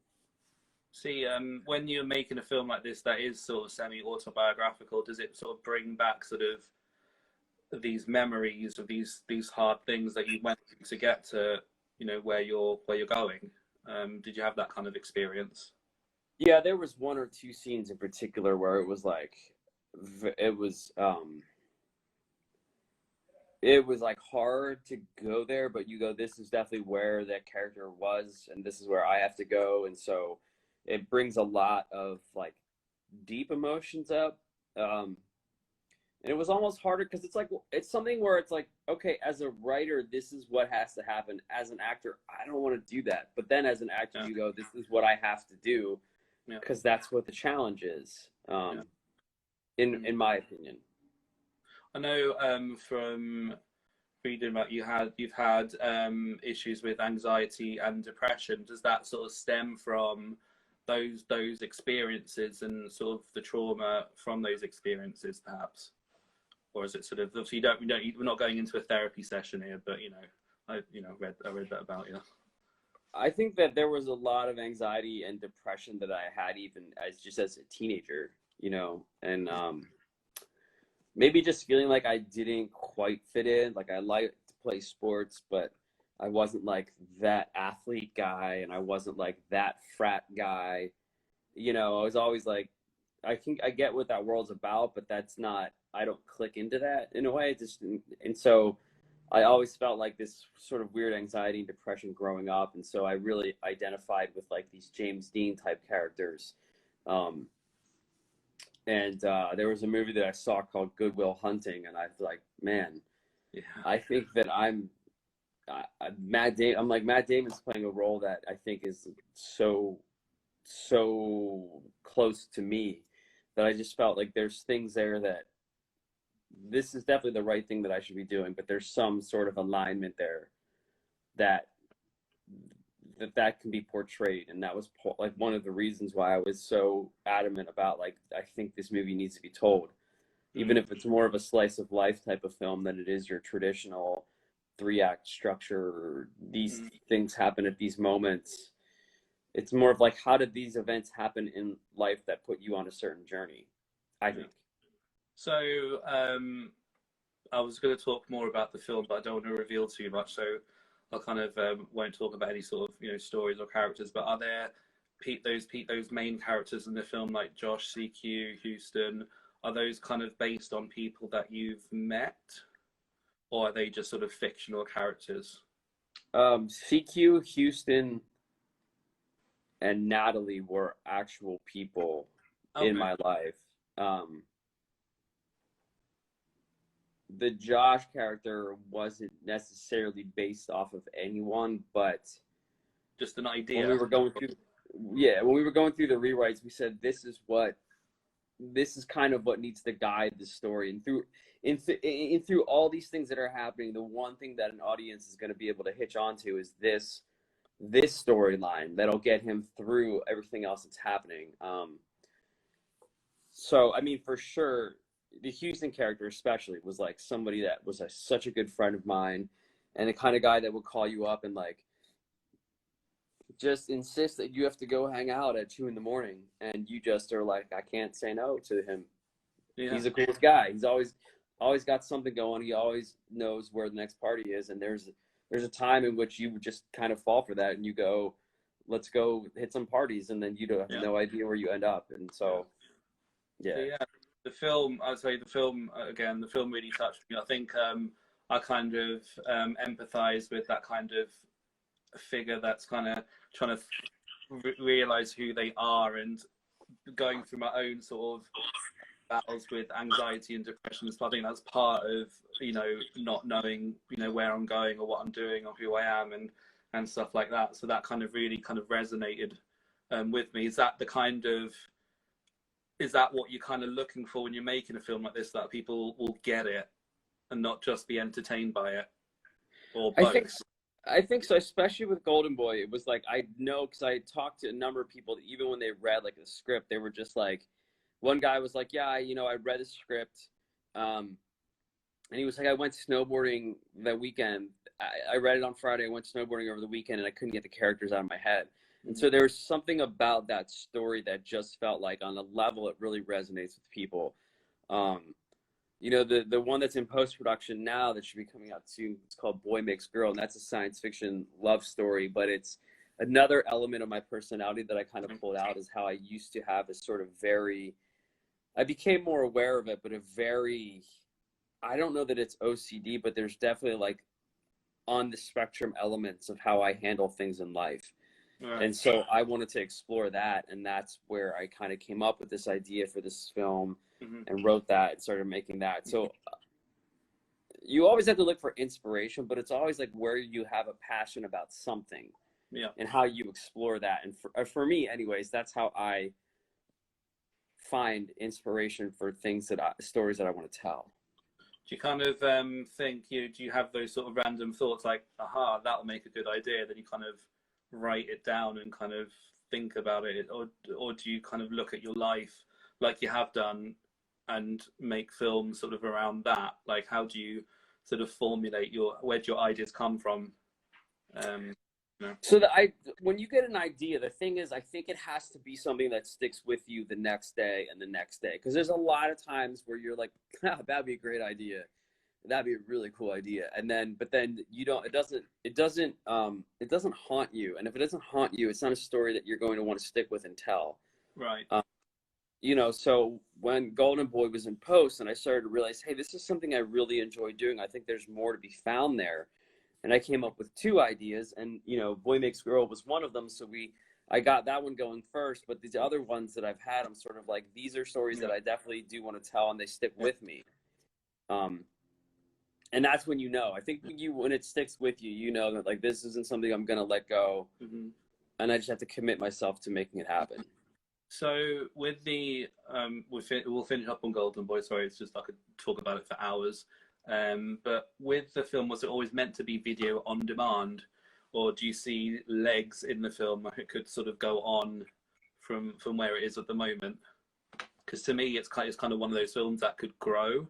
See, when you're making a film like this that is sort of semi-autobiographical, does it sort of bring back sort of these memories of these hard things that you went through to get to where you're going? Did you have that kind of experience? Yeah, there was one or two scenes in particular where it was like hard to go there, but you go, this is definitely where that character was, and this is where I have to go. And so it brings a lot of like deep emotions up. And it was almost harder because it's something where it's like, okay, as a writer, this is what has to happen. As an actor, I don't want to do that. But then as an actor, you go, this is what I have to do, because that's what the challenge is, in my opinion. I know from reading about you've had issues with anxiety and depression. Does that sort of stem from those experiences and sort of the trauma from those experiences, perhaps? Or is it sort of, obviously we're not going into a therapy session here, but I read that about you. I think that there was a lot of anxiety and depression that I had even as a teenager, and maybe just feeling like I didn't quite fit in. Like I liked to play sports, but I wasn't like that athlete guy, and I wasn't like that frat guy. I was always like, I think I get what that world's about, but I don't click into that in a way. And so I always felt like this sort of weird anxiety and depression growing up. And so I really identified with like these James Dean type characters. And there was a movie that I saw called Good Will Hunting, and I was like, man, I think that I'm Matt Damon's playing a role that I think is so close to me, that I just felt like there's things there that this is definitely the right thing that I should be doing, but there's some sort of alignment there that can be portrayed. And that was like one of the reasons why I was so adamant about like, I think this movie needs to be told, even if it's more of a slice of life type of film than it is your traditional 3-act structure. These things happen at these moments. it's more of like, how did these events happen in life that put you on a certain journey, I think. So I was going to talk more about the film, but I don't want to reveal too much. So I kind of won't talk about any sort of stories or characters. But are there those main characters in the film, like Josh, CQ, Houston? Are those kind of based on people that you've met, or are they just sort of fictional characters? CQ, Houston, and Natalie were actual people in my life. The Josh character wasn't necessarily based off of anyone, but just an idea. When we were going through the rewrites, we said this is kind of what needs to guide the story. And through all these things that are happening, the one thing that an audience is going to be able to hitch onto is this storyline that'll get him through everything else that's happening. So I mean, for sure, the Houston character especially was like somebody that was such a good friend of mine, and the kind of guy that would call you up and like just insist that you have to go hang out at 2 a.m, and you just are like, I can't say no to him. Yeah. He's the coolest guy. He's always got something going. He always knows where the next party is, and there's a time in which you just kind of fall for that, and you go, let's go hit some parties, and then you don't have no idea where you end up. And so the film, I'd say the film really touched me. I think I kind of empathize with that kind of figure that's kind of trying to realize who they are, and going through my own sort of battles with anxiety and depression. So I think that's part of not knowing where I'm going or what I'm doing or who I am and stuff like that. So that kind of really kind of resonated with me. Is that what you're kind of looking for when you're making a film like this, that people will get it and not just be entertained by it? Or both? I think so, especially with Golden Boy. It was like, I know, because I talked to a number of people that even when they read like the script, they were just like, one guy was like, yeah, I read the script, and he was like, I went snowboarding that weekend. I read it on Friday. I went snowboarding over the weekend, and I couldn't get the characters out of my head. And so there was something about that story that just felt like, on a level, it really resonates with people. The one that's in post-production now that should be coming out soon, it's called Boy Makes Girl, and that's a science fiction love story, but it's another element of my personality that I kind of pulled out, is how I used to have this sort of I became more aware of it, but I don't know that it's OCD, but there's definitely like on the spectrum elements of how I handle things in life. Right. And so I wanted to explore that, and that's where I kind of came up with this idea for this film, and wrote that and started making that. So you always have to look for inspiration, but it's always like where you have a passion about something, and how you explore that. And for me, anyways, that's how I find inspiration for stories that I want to tell. Do you kind of think do you have those sort of random thoughts like, aha, that'll make a good idea, then you kind of write it down and kind of think about it, or do you kind of look at your life like you have done and make films sort of around that? Like, how do you sort of formulate where do your ideas come from? So when you get an idea, the thing is, I think it has to be something that sticks with you the next day and the next day, because there's a lot of times where you're like, that'd be a great idea, that'd be a really cool idea, but then you don't, it doesn't haunt you. And if it doesn't haunt you, it's not a story that you're going to want to stick with and tell. Right. So when Golden Boy was in post and I started to realize, hey, this is something I really enjoy doing, I think there's more to be found there. And I came up with 2 ideas, and Boy Makes Girl was one of them. So I got that one going first, but these other ones that I've had, I'm sort of like, these are stories that I definitely do want to tell, and they stick with me. And that's when I think when it sticks with you, that like, this isn't something I'm gonna let go, and I just have to commit myself to making it happen. So with the we'll finish up on Golden Boy. Sorry, it's just I could talk about it for hours. But with the film, was it always meant to be video on demand, or do you see legs in the film like it could sort of go on from where it is at the moment? Because to me, it's kind of one of those films that could grow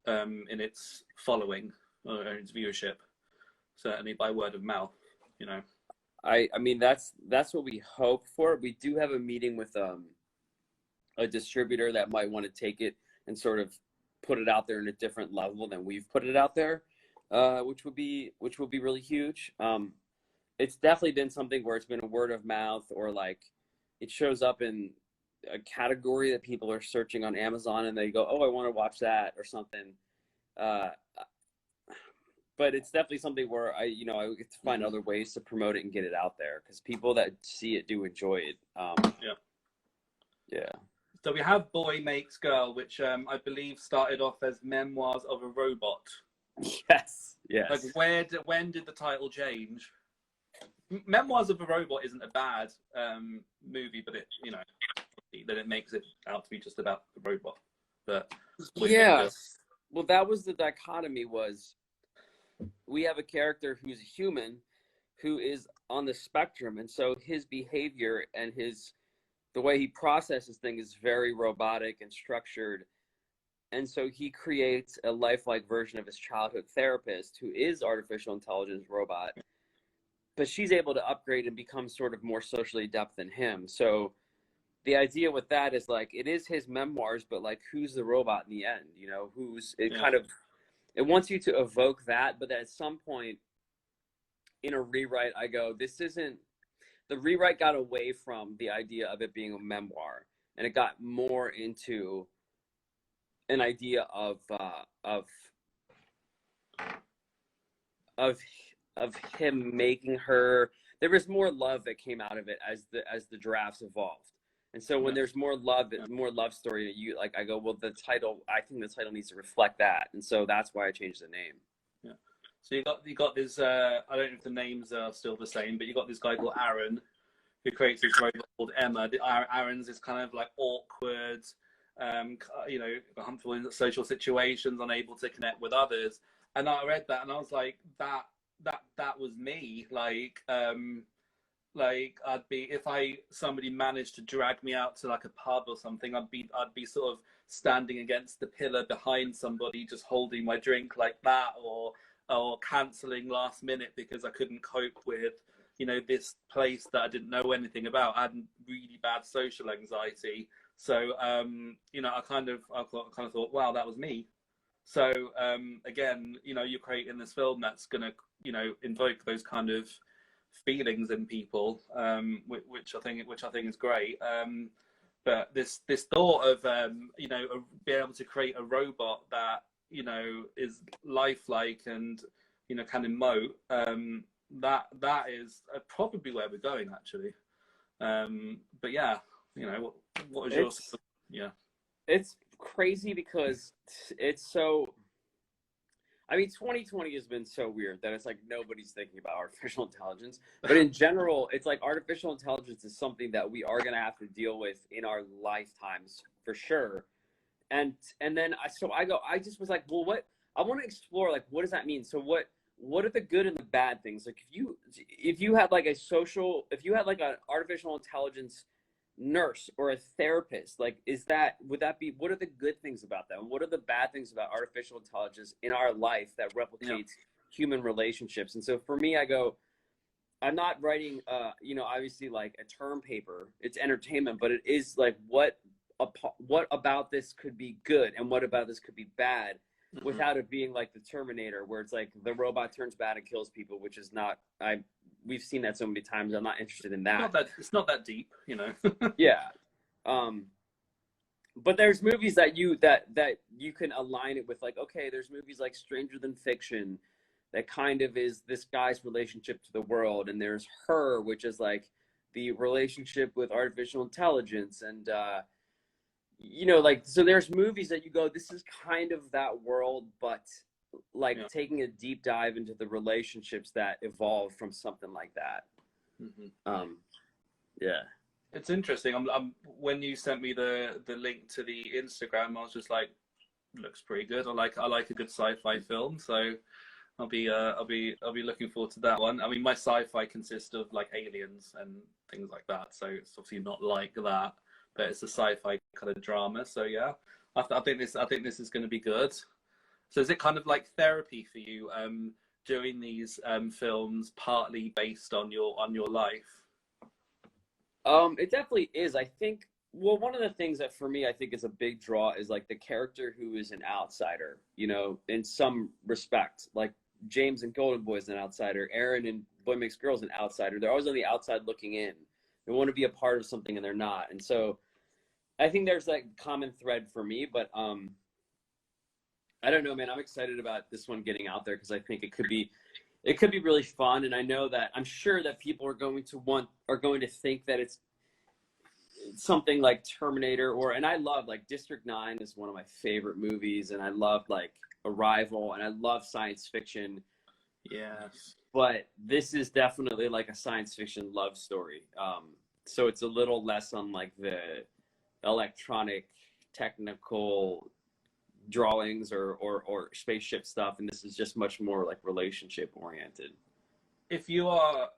in its following or its viewership, certainly by word of mouth. I mean, that's what we hope for. We do have a meeting with a distributor that might want to take it and sort of put it out there in a different level than we've put it out there, which would be really huge. It's definitely been something where it's been a word of mouth, or like it shows up in a category that people are searching on Amazon and they go, oh, I want to watch that or something. But it's definitely something where I get to find other ways to promote it and get it out there, because people that see it do enjoy it. Yeah. So we have Boy Makes Girl, which I believe started off as Memoirs of a Robot. Yes. Like, when did the title change? Memoirs of a Robot isn't a bad movie, but then it makes it out to be just about the robot. But yes, well, that was the dichotomy. Was we have a character who's a human who is on the spectrum, and so his behavior and the way he processes things is very robotic and structured. And so he creates a lifelike version of his childhood therapist, who is artificial intelligence robot, but she's able to upgrade and become sort of more socially adept than him. So the idea with that is, like, it is his memoirs, but like, who's the robot in the end? It wants you to evoke that, but then at some point in a rewrite, I go, the rewrite got away from the idea of it being a memoir, and it got more into an idea of him making her. There was more love that came out of it as the drafts evolved. And so when there's more love story, I go, well, I think the title needs to reflect that. And so that's why I changed the name. Yeah. So you got this, I don't know if the names are still the same, but you got this guy called Aaron, who creates this robot called Emma. Aaron's is kind of like awkward, comfortable in social situations, unable to connect with others. And I read that and I was like, that was me. Like I'd be, if somebody managed to drag me out to like a pub or something, I'd be sort of standing against the pillar behind somebody, just holding my drink like that, or cancelling last minute because I couldn't cope with this place that I didn't know anything about. I had really bad social anxiety, so I kind of thought, wow, that was me. So again, you're creating this film that's gonna invoke those kind of feelings in people, which I think is great. But this thought of being able to create a robot that is lifelike and can emote, that is probably where we're going, actually. But yeah, what was yours? Yeah, it's crazy because it's so. I mean, 2020 has been so weird that it's like nobody's thinking about artificial intelligence. But in general, it's like artificial intelligence is something that we are going to have to deal with in our lifetimes for sure. And then I just was like, well, what I want to explore, like, what does that mean? So what are the good and the bad things? Like, if you had like an artificial intelligence nurse or a therapist, like, would that be, what are the good things about that, and what are the bad things about artificial intelligence in our life that replicates human relationships? And so for me, I go, I'm not writing obviously like a term paper. It's entertainment, but it is like what about this could be good and what about this could be bad, without it being like the Terminator, where it's like the robot turns bad and kills people, which is not, we've seen that so many times. I'm not interested in that. It's not that deep, Yeah. But there's movies that you can align it with, like, okay, there's movies like Stranger Than Fiction that kind of is this guy's relationship to the world, and there's Her, which is like the relationship with artificial intelligence, and like, so there's movies that you go, this is kind of that world, but like taking a deep dive into the relationships that evolved from something like that. Yeah, it's interesting. When you sent me the link to the Instagram, I was just like, looks pretty good. I like a good sci-fi film, so I'll be looking forward to that one. I mean, my sci-fi consists of like aliens and things like that, so it's obviously not like that, but it's a sci-fi kind of drama. So yeah, I think this is going to be good. So is it kind of like therapy for you? doing these films partly based on your life? It definitely is. I think, well, one of the things that for me I think is a big draw is like the character who is an outsider, you know, in some respect. Like James in Golden Boy is an outsider. Aaron in Boy Makes Girl is an outsider. They're always on the outside looking in. They want to be a part of something and they're not. And so I think there's that common thread for me, but I don't know, man. I'm excited about this one getting out there because I think it could be really fun. And I know that I'm sure that people are going to think that it's something like Terminator and I love like District 9 is one of my favorite movies, and I love like Arrival, and I love science fiction. Yes. But this is definitely like a science fiction love story. So it's a little less on like the electronic technical drawings or spaceship stuff, and this is just much more like relationship oriented. If you are,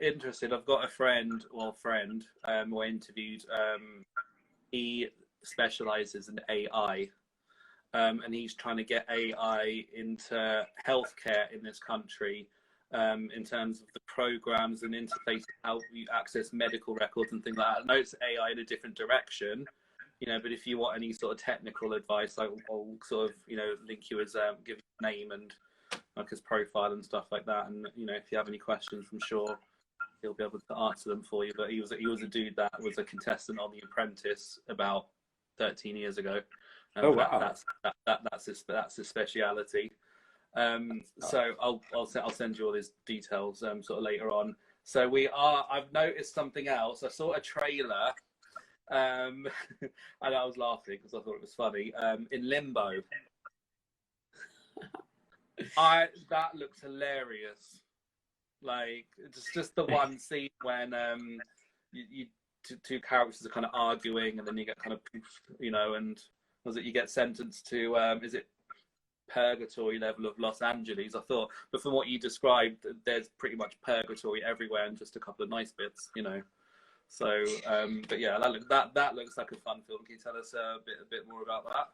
interested, I've got a friend who I interviewed. He specializes in AI, and he's trying to get AI into healthcare in this country, in terms of the programs and interface, how you access medical records and things like that. I know it's AI in a different direction, but if you want any sort of technical advice, I'll sort of, link you as, give you a name and like his profile and stuff like that. And, if you have any questions, I'm sure he'll be able to answer them for you. But he was a dude that was a contestant on The Apprentice about 13 years ago. Oh, wow. That's his speciality. So I'll send you all his details sort of later on. So I've noticed something else. I saw a trailer, and I was laughing because I thought it was funny. In Limbo, that looks hilarious. Like it's just the one scene when you two characters are kind of arguing, and then you get kind of and was it you get sentenced to is it purgatory level of Los Angeles? I thought, but from what you described, there's pretty much purgatory everywhere and just a couple of nice bits, So, but yeah, that looks like a fun film. Can you tell us a bit more about that?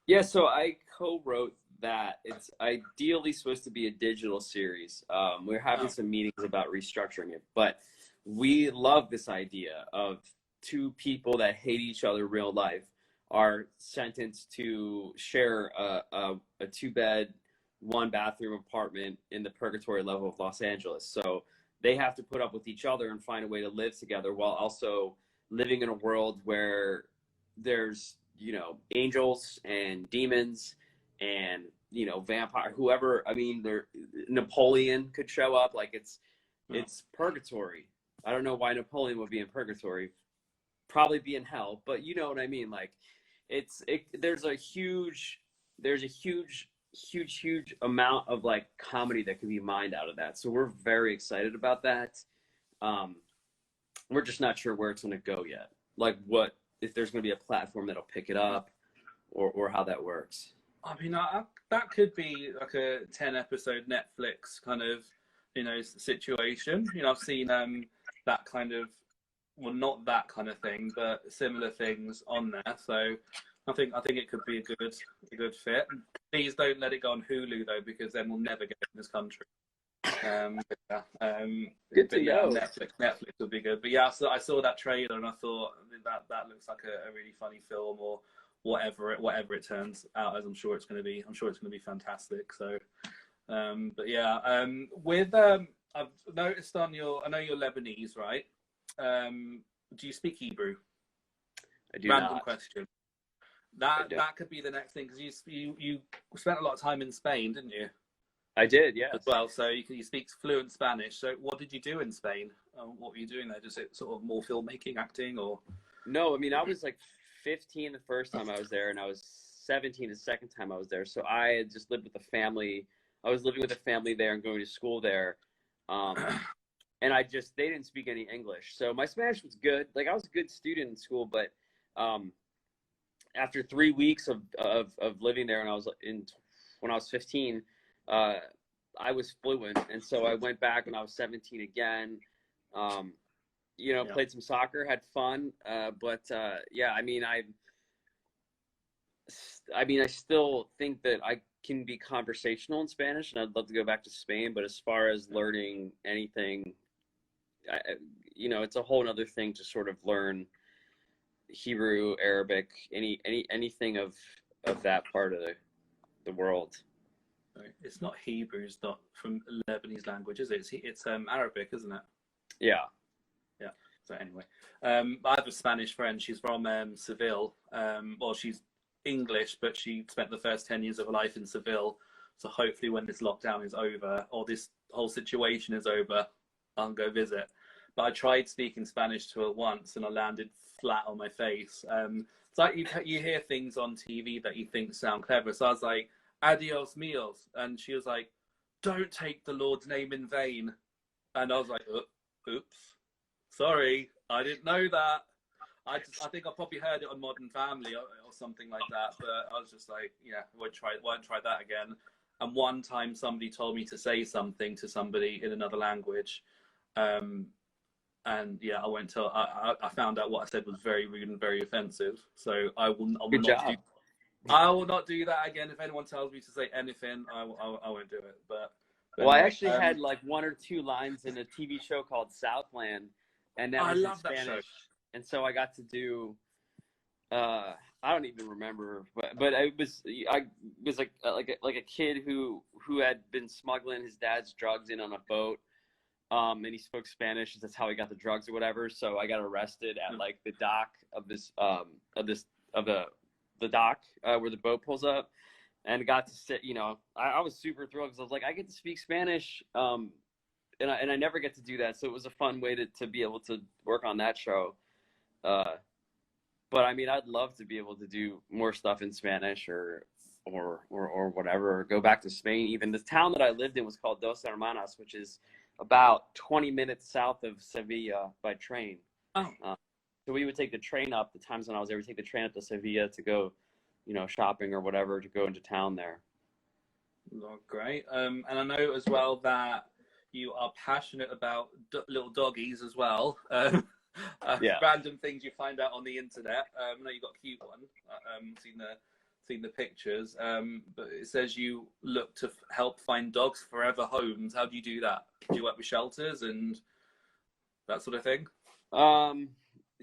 Yeah, so I co-wrote that. It's ideally supposed to be a digital series. We're having some meetings about restructuring it, but we love this idea of two people that hate each other in real life are sentenced to share a 2-bed, 1-bathroom apartment in the purgatory level of Los Angeles. So they have to put up with each other and find a way to live together while also living in a world where there's, angels and demons and, vampire, whoever. I mean, Napoleon could show up. Like it's purgatory. I don't know why Napoleon would be in purgatory. Probably be in hell, but you know what I mean? Like there's a huge amount of like comedy that can be mined out of that. So we're very excited about that. We're just not sure where it's going to go yet. Like if there's going to be a platform that'll pick it up or how that works. I mean, that could be like a 10-episode Netflix kind of, situation. I've seen that kind of, well, not that kind of thing, but similar things on there. So I think it could be a good fit. Please don't let it go on Hulu though, because then we'll never get in this country. Good to know. Netflix would be good. But yeah, so I saw that trailer and I thought that looks like a really funny film, or whatever it turns out as. I'm sure it's going to be fantastic. So, but yeah, with I've noticed I know you're Lebanese, right? Do you speak Hebrew? I do. Random not. question. That could be the next thing, because you spent a lot of time in Spain, didn't you? I did, yeah. As well, so you speak fluent Spanish. So what did you do in Spain? What were you doing there? Just sort of more filmmaking, acting, or? No, I mean, I was like 15 the first time I was there, and I was 17 the second time I was there. So I had just lived with a family. I was living with a family there and going to school there. And they didn't speak any English. So my Spanish was good. Like, I was a good student in school, but after 3 weeks of living there, and when I was 15, I was fluent. And so I went back when I was 17 again, played some soccer, had fun. But yeah, I mean, I mean, I still think that I can be conversational in Spanish, and I'd love to go back to Spain. But as far as learning anything, I, it's a whole other thing to sort of learn Hebrew, Arabic, anything of that part of the world. It's not Hebrew. It's not from Lebanese language, is it? It's Arabic, isn't it? Yeah. Yeah. So anyway, I have a Spanish friend. She's from Seville. Well, she's English, but she spent the first 10 years of her life in Seville. So hopefully when this lockdown is over, or this whole situation is over, I'll go visit. But I tried speaking Spanish to her once, and I landed flat on my face. It's like you hear things on TV that you think sound clever. So I was like, adios meals. And she was like, don't take the Lord's name in vain. And I was like, oops, sorry, I didn't know that. I think I probably heard it on Modern Family or something like that. But I was just like, yeah, won't try that again. And one time somebody told me to say something to somebody in another language. And yeah, I found out what I said was very rude and very offensive. So I will not do that again. If anyone tells me to say anything, I won't do it. But well, I actually had like one or two lines in a TV show called Southland, and that was in Spanish. And so I got to do, I don't even remember, but it was like a kid who had been smuggling his dad's drugs in on a boat. And he spoke Spanish. That's how he got the drugs or whatever. So I got arrested at like the dock of the dock where the boat pulls up, and got to sit. I was super thrilled because I was like, I get to speak Spanish, and I never get to do that. So it was a fun way to be able to work on that show. But I mean, I'd love to be able to do more stuff in Spanish or whatever, or go back to Spain. Even the town that I lived in was called Dos Hermanas, which is about 20 minutes south of Sevilla by train. Oh. So we would take the train up. The times when I was there, we take the train up to Sevilla to go, shopping or whatever, to go into town there. Oh, great. And I know as well that you are passionate about little doggies as well. Yeah. Random things you find out on the internet. I know you got a cute one. Seen the pictures. But it says you look to help find dogs forever homes. How do you do that? Do you work with shelters and that sort of thing?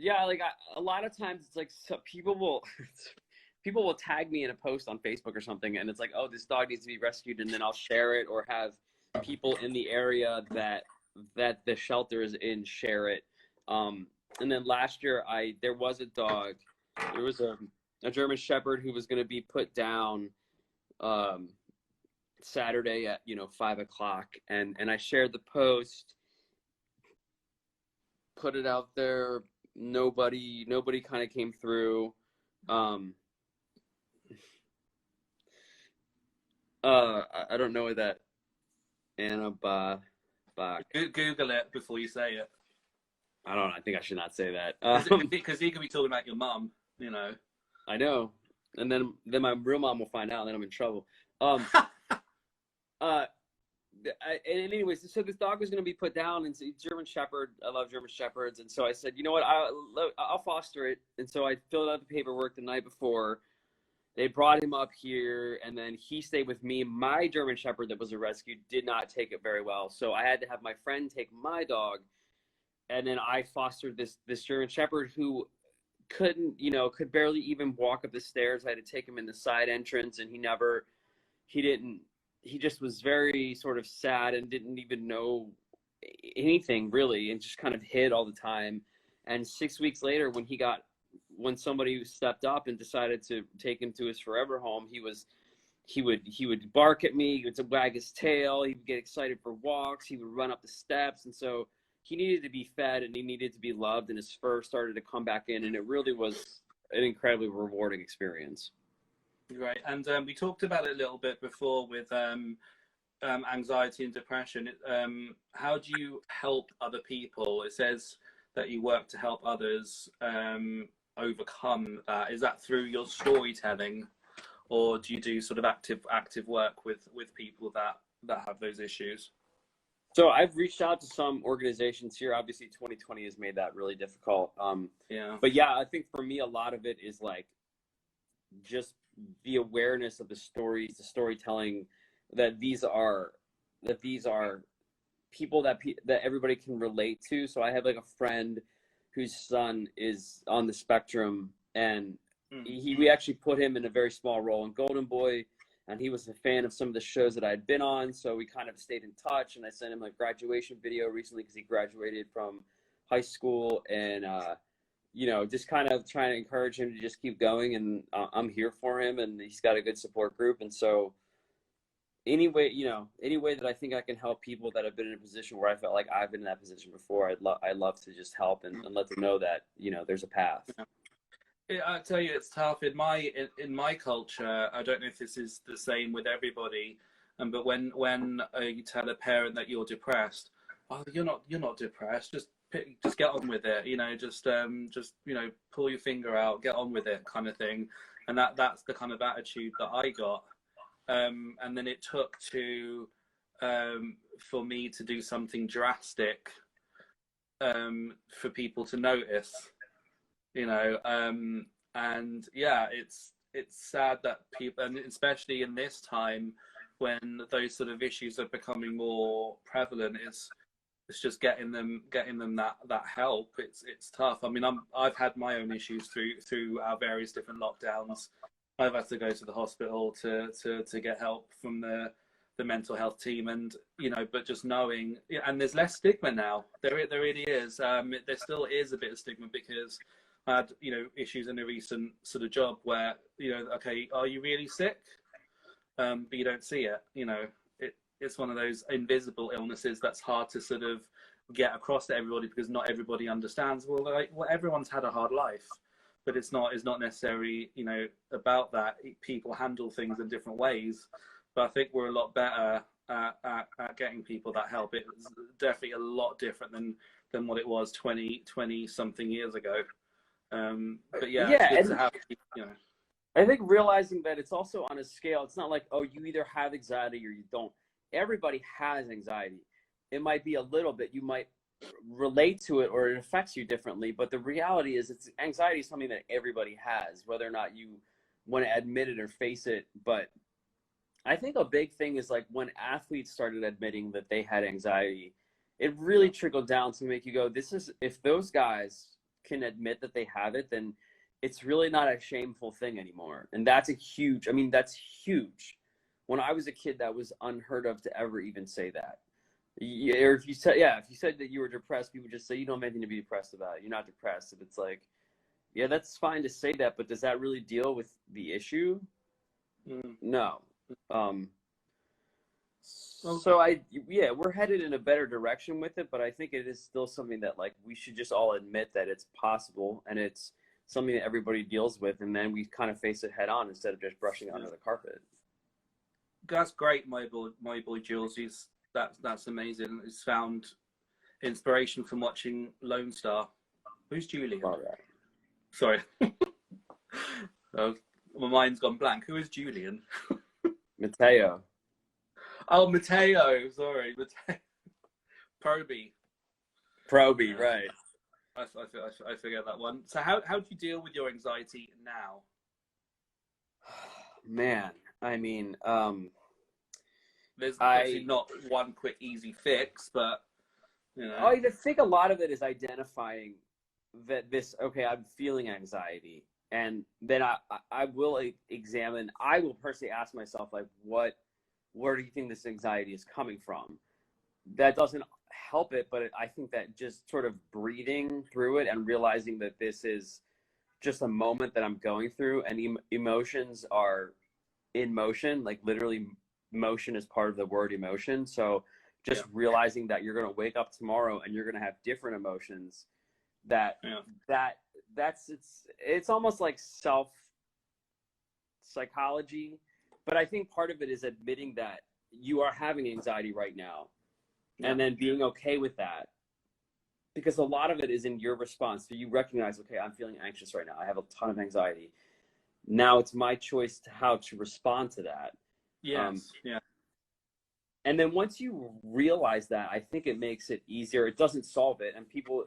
Yeah, like a lot of times it's like people will tag me in a post on Facebook or something, and it's like, oh, this dog needs to be rescued, and then I'll share it or have people in the area that the shelter is in share it. And then last year there was a dog. There was a German Shepherd who was going to be put down Saturday at 5 o'clock, and I shared the post, put it out there. Nobody kind of came through. I don't know what that Google it before you say it. I don't know. I think I should not say that. Because you could be talking about your mum, I know. And then my real mom will find out, and then I'm in trouble. And anyways, so this dog was going to be put down, and German Shepherd. I love German Shepherds, and so I said, you know what, I'll foster it. And so I filled out the paperwork the night before. They brought him up here, and then he stayed with me. My German Shepherd that was rescued did not take it very well, so I had to have my friend take my dog, and then I fostered this German Shepherd who could barely even walk up the stairs. I had to take him in the side entrance, and he just was very sort of sad and didn't even know anything really, and just kind of hid all the time. And 6 weeks later, when somebody stepped up and decided to take him to his forever home, he would bark at me, he would wag his tail, he would get excited for walks, he would run up the steps. And so he needed to be fed and he needed to be loved, and his fur started to come back in, and it really was an incredibly rewarding experience. Right, and we talked about it a little bit before with anxiety and depression. How do you help other people? It says that you work to help others overcome that. Is that through your storytelling, or do you do sort of active work with people that have those issues? So I've reached out to some organizations here. Obviously 2020 has made that really difficult. Yeah. But yeah, I think for me, a lot of it is like just the awareness of the stories, the storytelling, that these are people that everybody can relate to. So I have like a friend whose son is on the spectrum, and we actually put him in a very small role in Golden Boy, and he was a fan of some of the shows that I had been on, so we kind of stayed in touch, and I sent him a graduation video recently because he graduated from high school, and you know, just kind of trying to encourage him to just keep going, and I'm here for him, and he's got a good support group. And so any way that I think I can help people that have been in a position where I felt like I've been in that position before, I love to just help and let them know that, you know, there's a path. I tell you, it's tough in my culture. I don't know if this is the same with everybody, but when you tell a parent that you're depressed, oh, you're not depressed. Just get on with it. You know, just you know, pull your finger out, get on with it, kind of thing. And that's the kind of attitude that I got. And then it took for me to do something drastic for people to notice. You know, and yeah, it's sad that people, and especially in this time when those sort of issues are becoming more prevalent, it's just getting them that help. It's tough. I mean, I've had my own issues through our various different lockdowns. I've had to go to the hospital to get help from the mental health team, and you know, but just knowing, and there's less stigma now. There really is. There still is a bit of stigma because I had, you know, issues in a recent sort of job where, you know, okay, are you really sick? But you don't see it. You know, it's one of those invisible illnesses that's hard to sort of get across to everybody because not everybody understands. Well, everyone's had a hard life, but it's not necessarily, you know, about that. People handle things in different ways, but I think we're a lot better at getting people that help. It's definitely a lot different than what it was 20 something years ago. But yeah, it's good to have, you know. I think realizing that it's also on a scale. It's not like, oh, you either have anxiety or you don't. Everybody has anxiety. It might be a little bit. You might relate to it or it affects you differently. But the reality is, anxiety is something that everybody has, whether or not you want to admit it or face it. But I think a big thing is like when athletes started admitting that they had anxiety, it really trickled down to make you go, if those guys can admit that they have it, then it's really not a shameful thing anymore. And that's huge. When I was a kid, that was unheard of to ever even say that. Or if you said that you were depressed, people would just say, you don't have anything to be depressed about. You're not depressed. And it's like, yeah, that's fine to say that, but does that really deal with the issue? No. So we're headed in a better direction with it, but I think it is still something that like we should just all admit that it's possible and it's something that everybody deals with, and then we kind of face it head on instead of just brushing it under the carpet. That's great, my boy Jules. That's amazing. He's found inspiration from watching Lone Star. Who's Julian? All right. Sorry. Oh, my mind's gone blank. Who is Julian? Mateo. Oh, Mateo. Sorry, Mateo. Proby, right. I forget that one. So how do you deal with your anxiety now? Man, I mean, there's obviously not one quick, easy fix, but you know. I think a lot of it is identifying that I'm feeling anxiety, and then I will examine. I will personally ask myself, like, where do you think this anxiety is coming from? That doesn't help it, but I think that just sort of breathing through it and realizing that this is just a moment that I'm going through, and emotions are in motion, like literally motion is part of the word emotion. So just realizing that you're going to wake up tomorrow and you're going to have different emotions, it's almost like self psychology, but I think part of it is admitting that you are having anxiety right now. And then being okay with that, because a lot of it is in your response. So you recognize, okay, I'm feeling anxious right now. I have a ton of anxiety. Now it's my choice to how to respond to that. Yes. And then once you realize that, I think it makes it easier. It doesn't solve it. And people,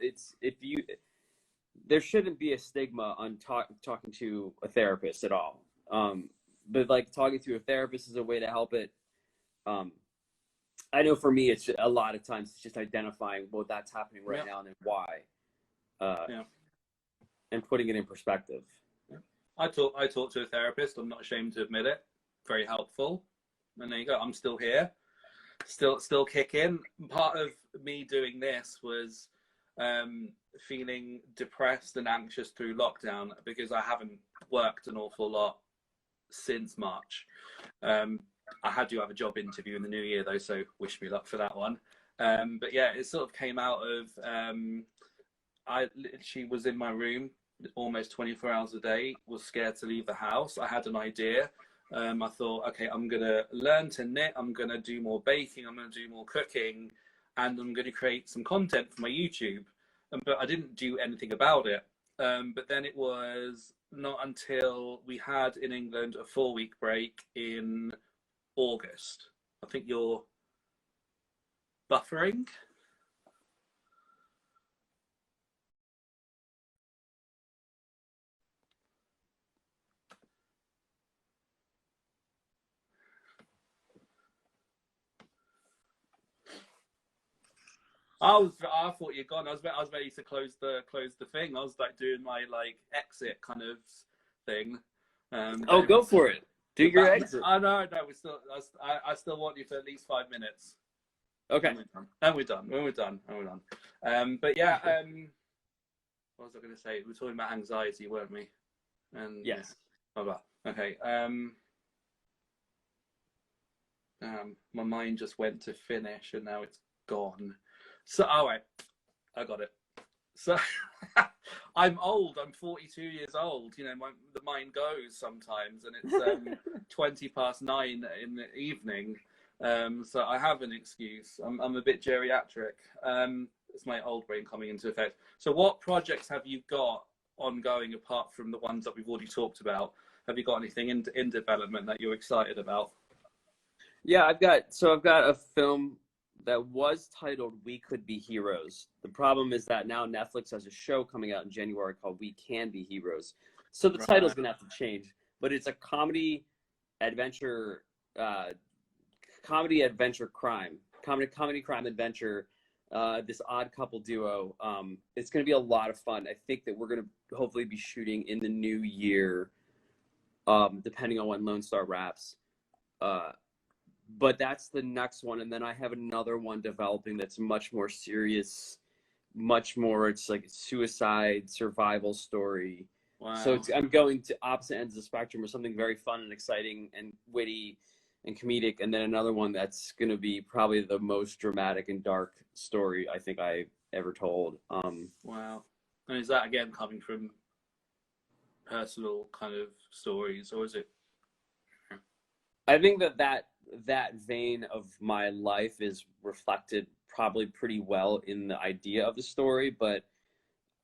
there shouldn't be a stigma on talking to a therapist at all. But like talking to a therapist is a way to help it. I know for me, it's a lot of times it's just identifying, well, that's happening right now and then why, and putting it in perspective. I talk to a therapist. I'm not ashamed to admit it. Very helpful. And there you go. I'm still here, still kicking. Part of me doing this was feeling depressed and anxious through lockdown because I haven't worked an awful lot since March. I had to have a job interview in the new year though, so wish me luck for that one. But yeah, it sort of came out of I literally was in my room almost 24 hours a day, was scared to leave the house. I had an idea. I thought, okay, I'm gonna learn to knit, I'm gonna do more baking, I'm gonna do more cooking, and I'm gonna create some content for my YouTube. But I didn't do anything about it. But then it was not until we had in England a 4-week break in August. I think you're buffering. I thought you'd gone. I was ready to close the thing. I was like doing my like exit kind of thing. Oh, go for it. Do your exit. I know. I still want you for at least 5 minutes. Okay. Then we're done. But yeah. What was I going to say? We were talking about anxiety, weren't we? And yes. Okay. My mind just went to finish, and now it's gone. So, all right, I got it. So, I'm old. I'm 42 years old. You know, the mind goes sometimes, and it's 9:20 in the evening. So I have an excuse. I'm a bit geriatric. It's my old brain coming into effect. So, what projects have you got ongoing apart from the ones that we've already talked about? Have you got anything in development that you're excited about? Yeah, I've got a film that was titled We Could Be Heroes. The problem is that now Netflix has a show coming out in January called We Can Be Heroes. So the title's going to have to change, but it's a comedy adventure crime adventure, this odd couple duo. It's going to be a lot of fun. I think that we're going to hopefully be shooting in the new year, depending on when Lone Star wraps. But that's the next one. And then I have another one developing that's much more serious, it's like a suicide survival story. Wow. So I'm going to opposite ends of the spectrum with something very fun and exciting and witty and comedic. And then another one that's going to be probably the most dramatic and dark story I think I've ever told. Wow. And is that again coming from personal kind of stories, or is it? I think that vein of my life is reflected probably pretty well in the idea of the story, but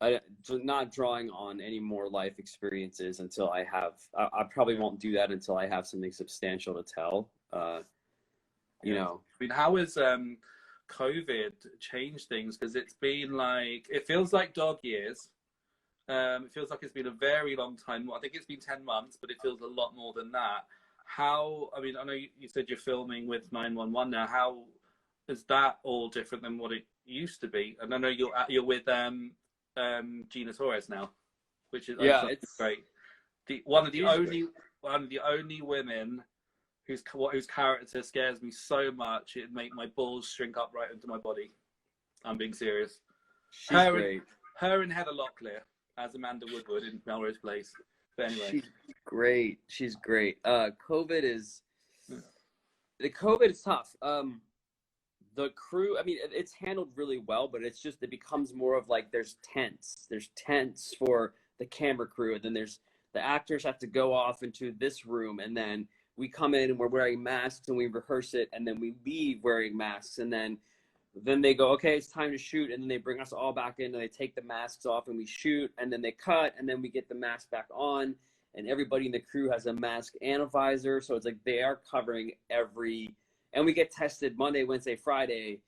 I'm not drawing on any more life experiences until I probably won't do that until I have something substantial to tell. You know. I mean, how has COVID changed things? Because it's been like, it feels like dog years. It feels like it's been a very long time. I think it's been 10 months, but it feels a lot more than that. I mean, I know you said you're filming with 911 now. How is that all different than what it used to be? And I know you're with Gina Torres now, which is it's great. One of the only women whose character scares me so much it make my balls shrink up right into my body. I'm being serious. She's great. Her and Heather Locklear as Amanda Woodward in Melrose Place. But anyway, she's great. COVID is tough. The crew, I mean, it's handled really well, but it becomes more of like there's tents for the camera crew, and then the actors have to go off into this room, and then we come in and we're wearing masks and we rehearse it, and then we leave wearing masks, and then they go, okay, it's time to shoot, and then they bring us all back in and they take the masks off and we shoot, and then they cut, and then we get the mask back on, and everybody in the crew has a mask and a visor, so it's like they are covering and we get tested Monday, Wednesday, Friday,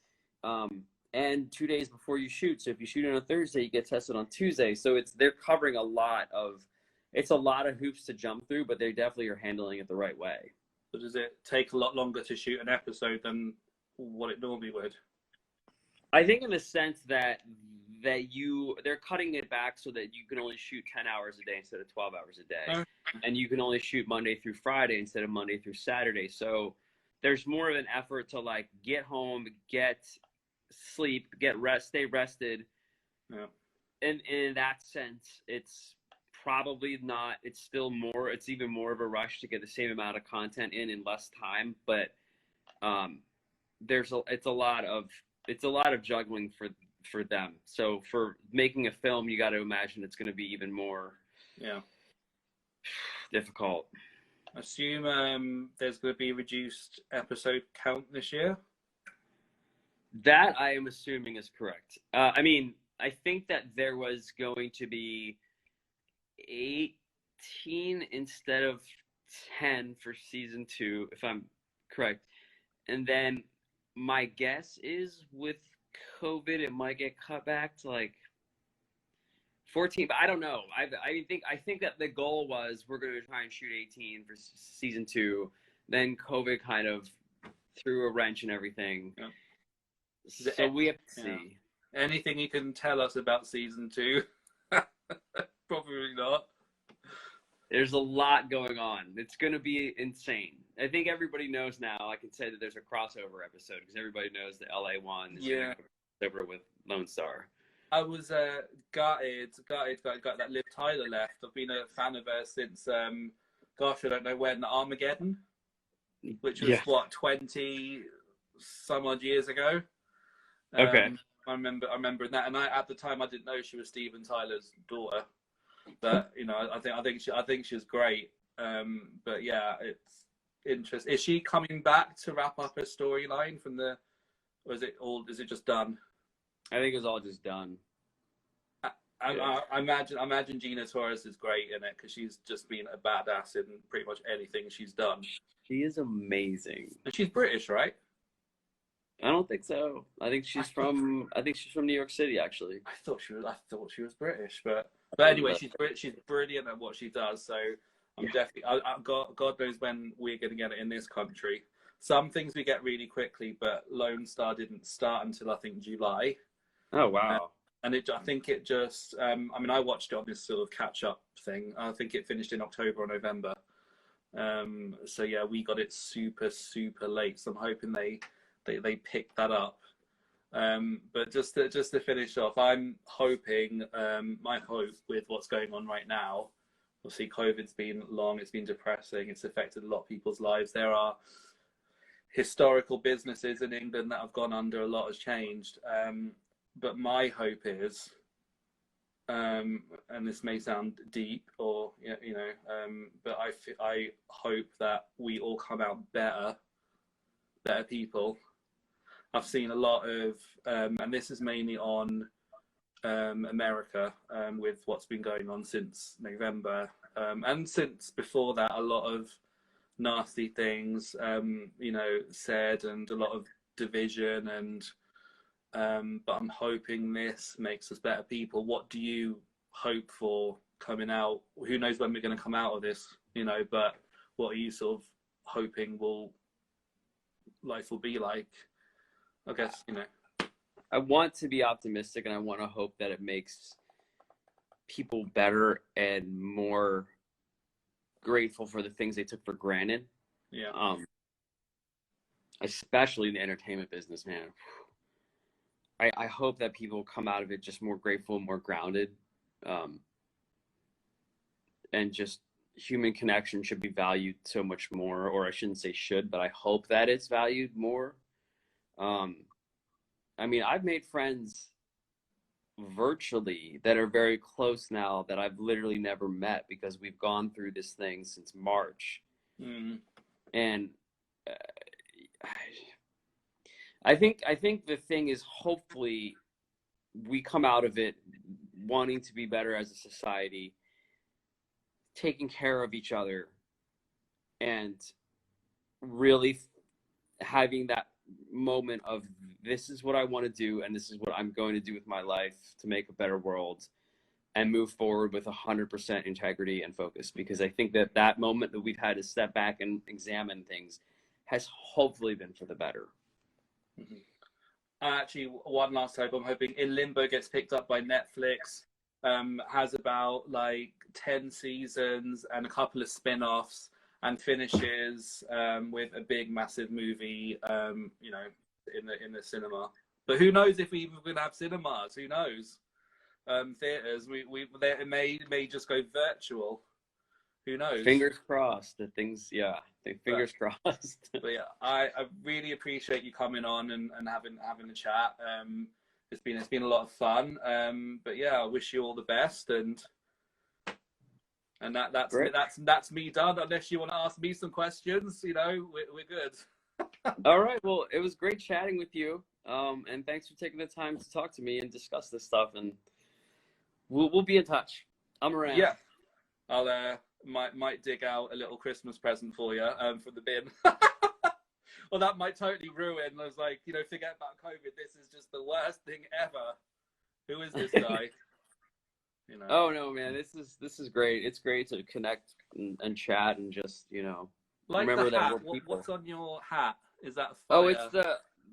and 2 days before you shoot. So if you shoot on a Thursday, you get tested on Tuesday. So they're covering a lot of it's a lot of hoops to jump through, but they definitely are handling it the right way. So does it take a lot longer to shoot an episode than what it normally would? I think in the sense that they're cutting it back so that you can only shoot 10 hours a day instead of 12 hours a day. And you can only shoot Monday through Friday instead of Monday through Saturday. So there's more of an effort to like get home, get sleep, stay rested. Yeah. And in that sense, it's probably not, it's even more of a rush to get the same amount of content in less time. But it's a lot of juggling for them. So for making a film, you got to imagine it's going to be even more difficult. Assume there's going to be a reduced episode count this year. That I am assuming is correct. I mean, I think that there was going to be 18 instead of 10 for season 2, if I'm correct. And then my guess is with COVID, it might get cut back to like 14, but I don't know. I think that the goal was we're going to try and shoot 18 for season 2. Then COVID kind of threw a wrench in everything. Yeah. So we have to see. Anything you can tell us about season 2? Probably not. There's a lot going on. It's going to be insane. I think everybody knows now. I can say that there's a crossover episode because everybody knows the LA one is over with Lone Star. I was gutted that Liv Tyler left. I've been a fan of her since, gosh, I don't know when, Armageddon, which was, 20 some odd years ago. Okay. I remember that, and at the time I didn't know she was Steven Tyler's daughter, but you know, I think she's great. But yeah, it's interesting. Is she coming back to wrap up her storyline from or is it just done? I think it's all just done. I imagine Gina Torres is great in it because she's just been a badass in pretty much anything she's done. She is amazing. And she's British, right? I don't think so. I think she's from New York City, actually. I thought she was British, but anyway, she's brilliant at what she does. So I'm definitely. God knows when we're going to get it in this country. Some things we get really quickly, but Lone Star didn't start until I think July. Oh wow! And I think it just. I mean, I watched it on this sort of catch-up thing. I think it finished in October or November. So yeah, we got it super late. So I'm hoping they pick that up. But just to finish off, I'm hoping, my hope with what's going on right now, obviously COVID's been long, it's been depressing, it's affected a lot of people's lives. There are historical businesses in England that have gone under, a lot has changed. But my hope is, and this may sound deep or, but I hope that we all come out better people. I've seen a lot of, and this is mainly on America, with what's been going on since November, and since before that, a lot of nasty things, said, and a lot of division, and but I'm hoping this makes us better people. What do you hope for coming out? Who knows when we're going to come out of this, but what are you sort of hoping life will be like? I guess, I want to be optimistic, and I want to hope that it makes people better and more grateful for the things they took for granted. Yeah. Especially in the entertainment business, man. I hope that people come out of it just more grateful, more grounded, and just human connection should be valued so much more, or I shouldn't say should, but I hope that it's valued more. I mean, I've made friends virtually that are very close now that I've literally never met because we've gone through this thing since March. And I think the thing is, hopefully we come out of it wanting to be better as a society, taking care of each other, and really having that moment of, this is what I want to do and this is what I'm going to do with my life to make a better world. and move forward with 100% integrity and focus, because I think that that moment that we've had to step back and examine things has hopefully been for the better. Mm-hmm. Actually, one last hope. I'm hoping In Limbo gets picked up by Netflix. Has about like 10 seasons and a couple of spin-offs, and finishes with a big, massive movie. You know, in the cinema. But who knows if we even gonna have cinemas? Who knows? Theaters. It may just go virtual. Who knows? Fingers crossed that things, fingers crossed. But yeah, I really appreciate you coming on and having a chat. It's been a lot of fun. But yeah, I wish you all the best, and that's me done. Unless you want to ask me some questions, you know, we're good. All right. Well, it was great chatting with you. And thanks for taking the time to talk to me and discuss this stuff. And we'll be in touch. I'm around. Yeah, I'll might dig out a little Christmas present for you from the bin. Well, that might totally ruin. I was like, you know, forget about COVID. This is just the worst thing ever. Who is this guy? You know. Oh no, man, this is great. It's great to connect and chat and just, you know, like remember the hat. that we're people. What's on your hat? Is that fire? Oh, it's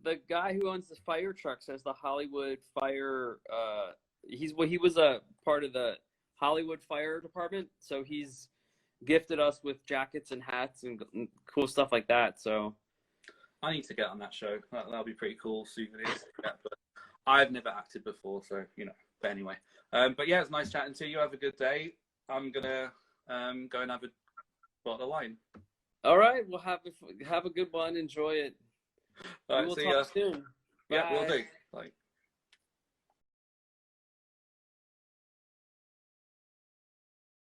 the guy who owns the fire trucks has the Hollywood Fire. He was a part of the Hollywood Fire Department, so he's gifted us with jackets and hats and cool stuff like that. So I need to get on that show. That'll be pretty cool. Souvenirs. But I've never acted before, so you know. But anyway, but yeah, it's nice chatting to you. Have a good day. I'm gonna go and have a bottle of wine. All right, well have a good one. Enjoy it. All right, we'll see talk ya. soon. Yeah, Bye. we'll do. Bye.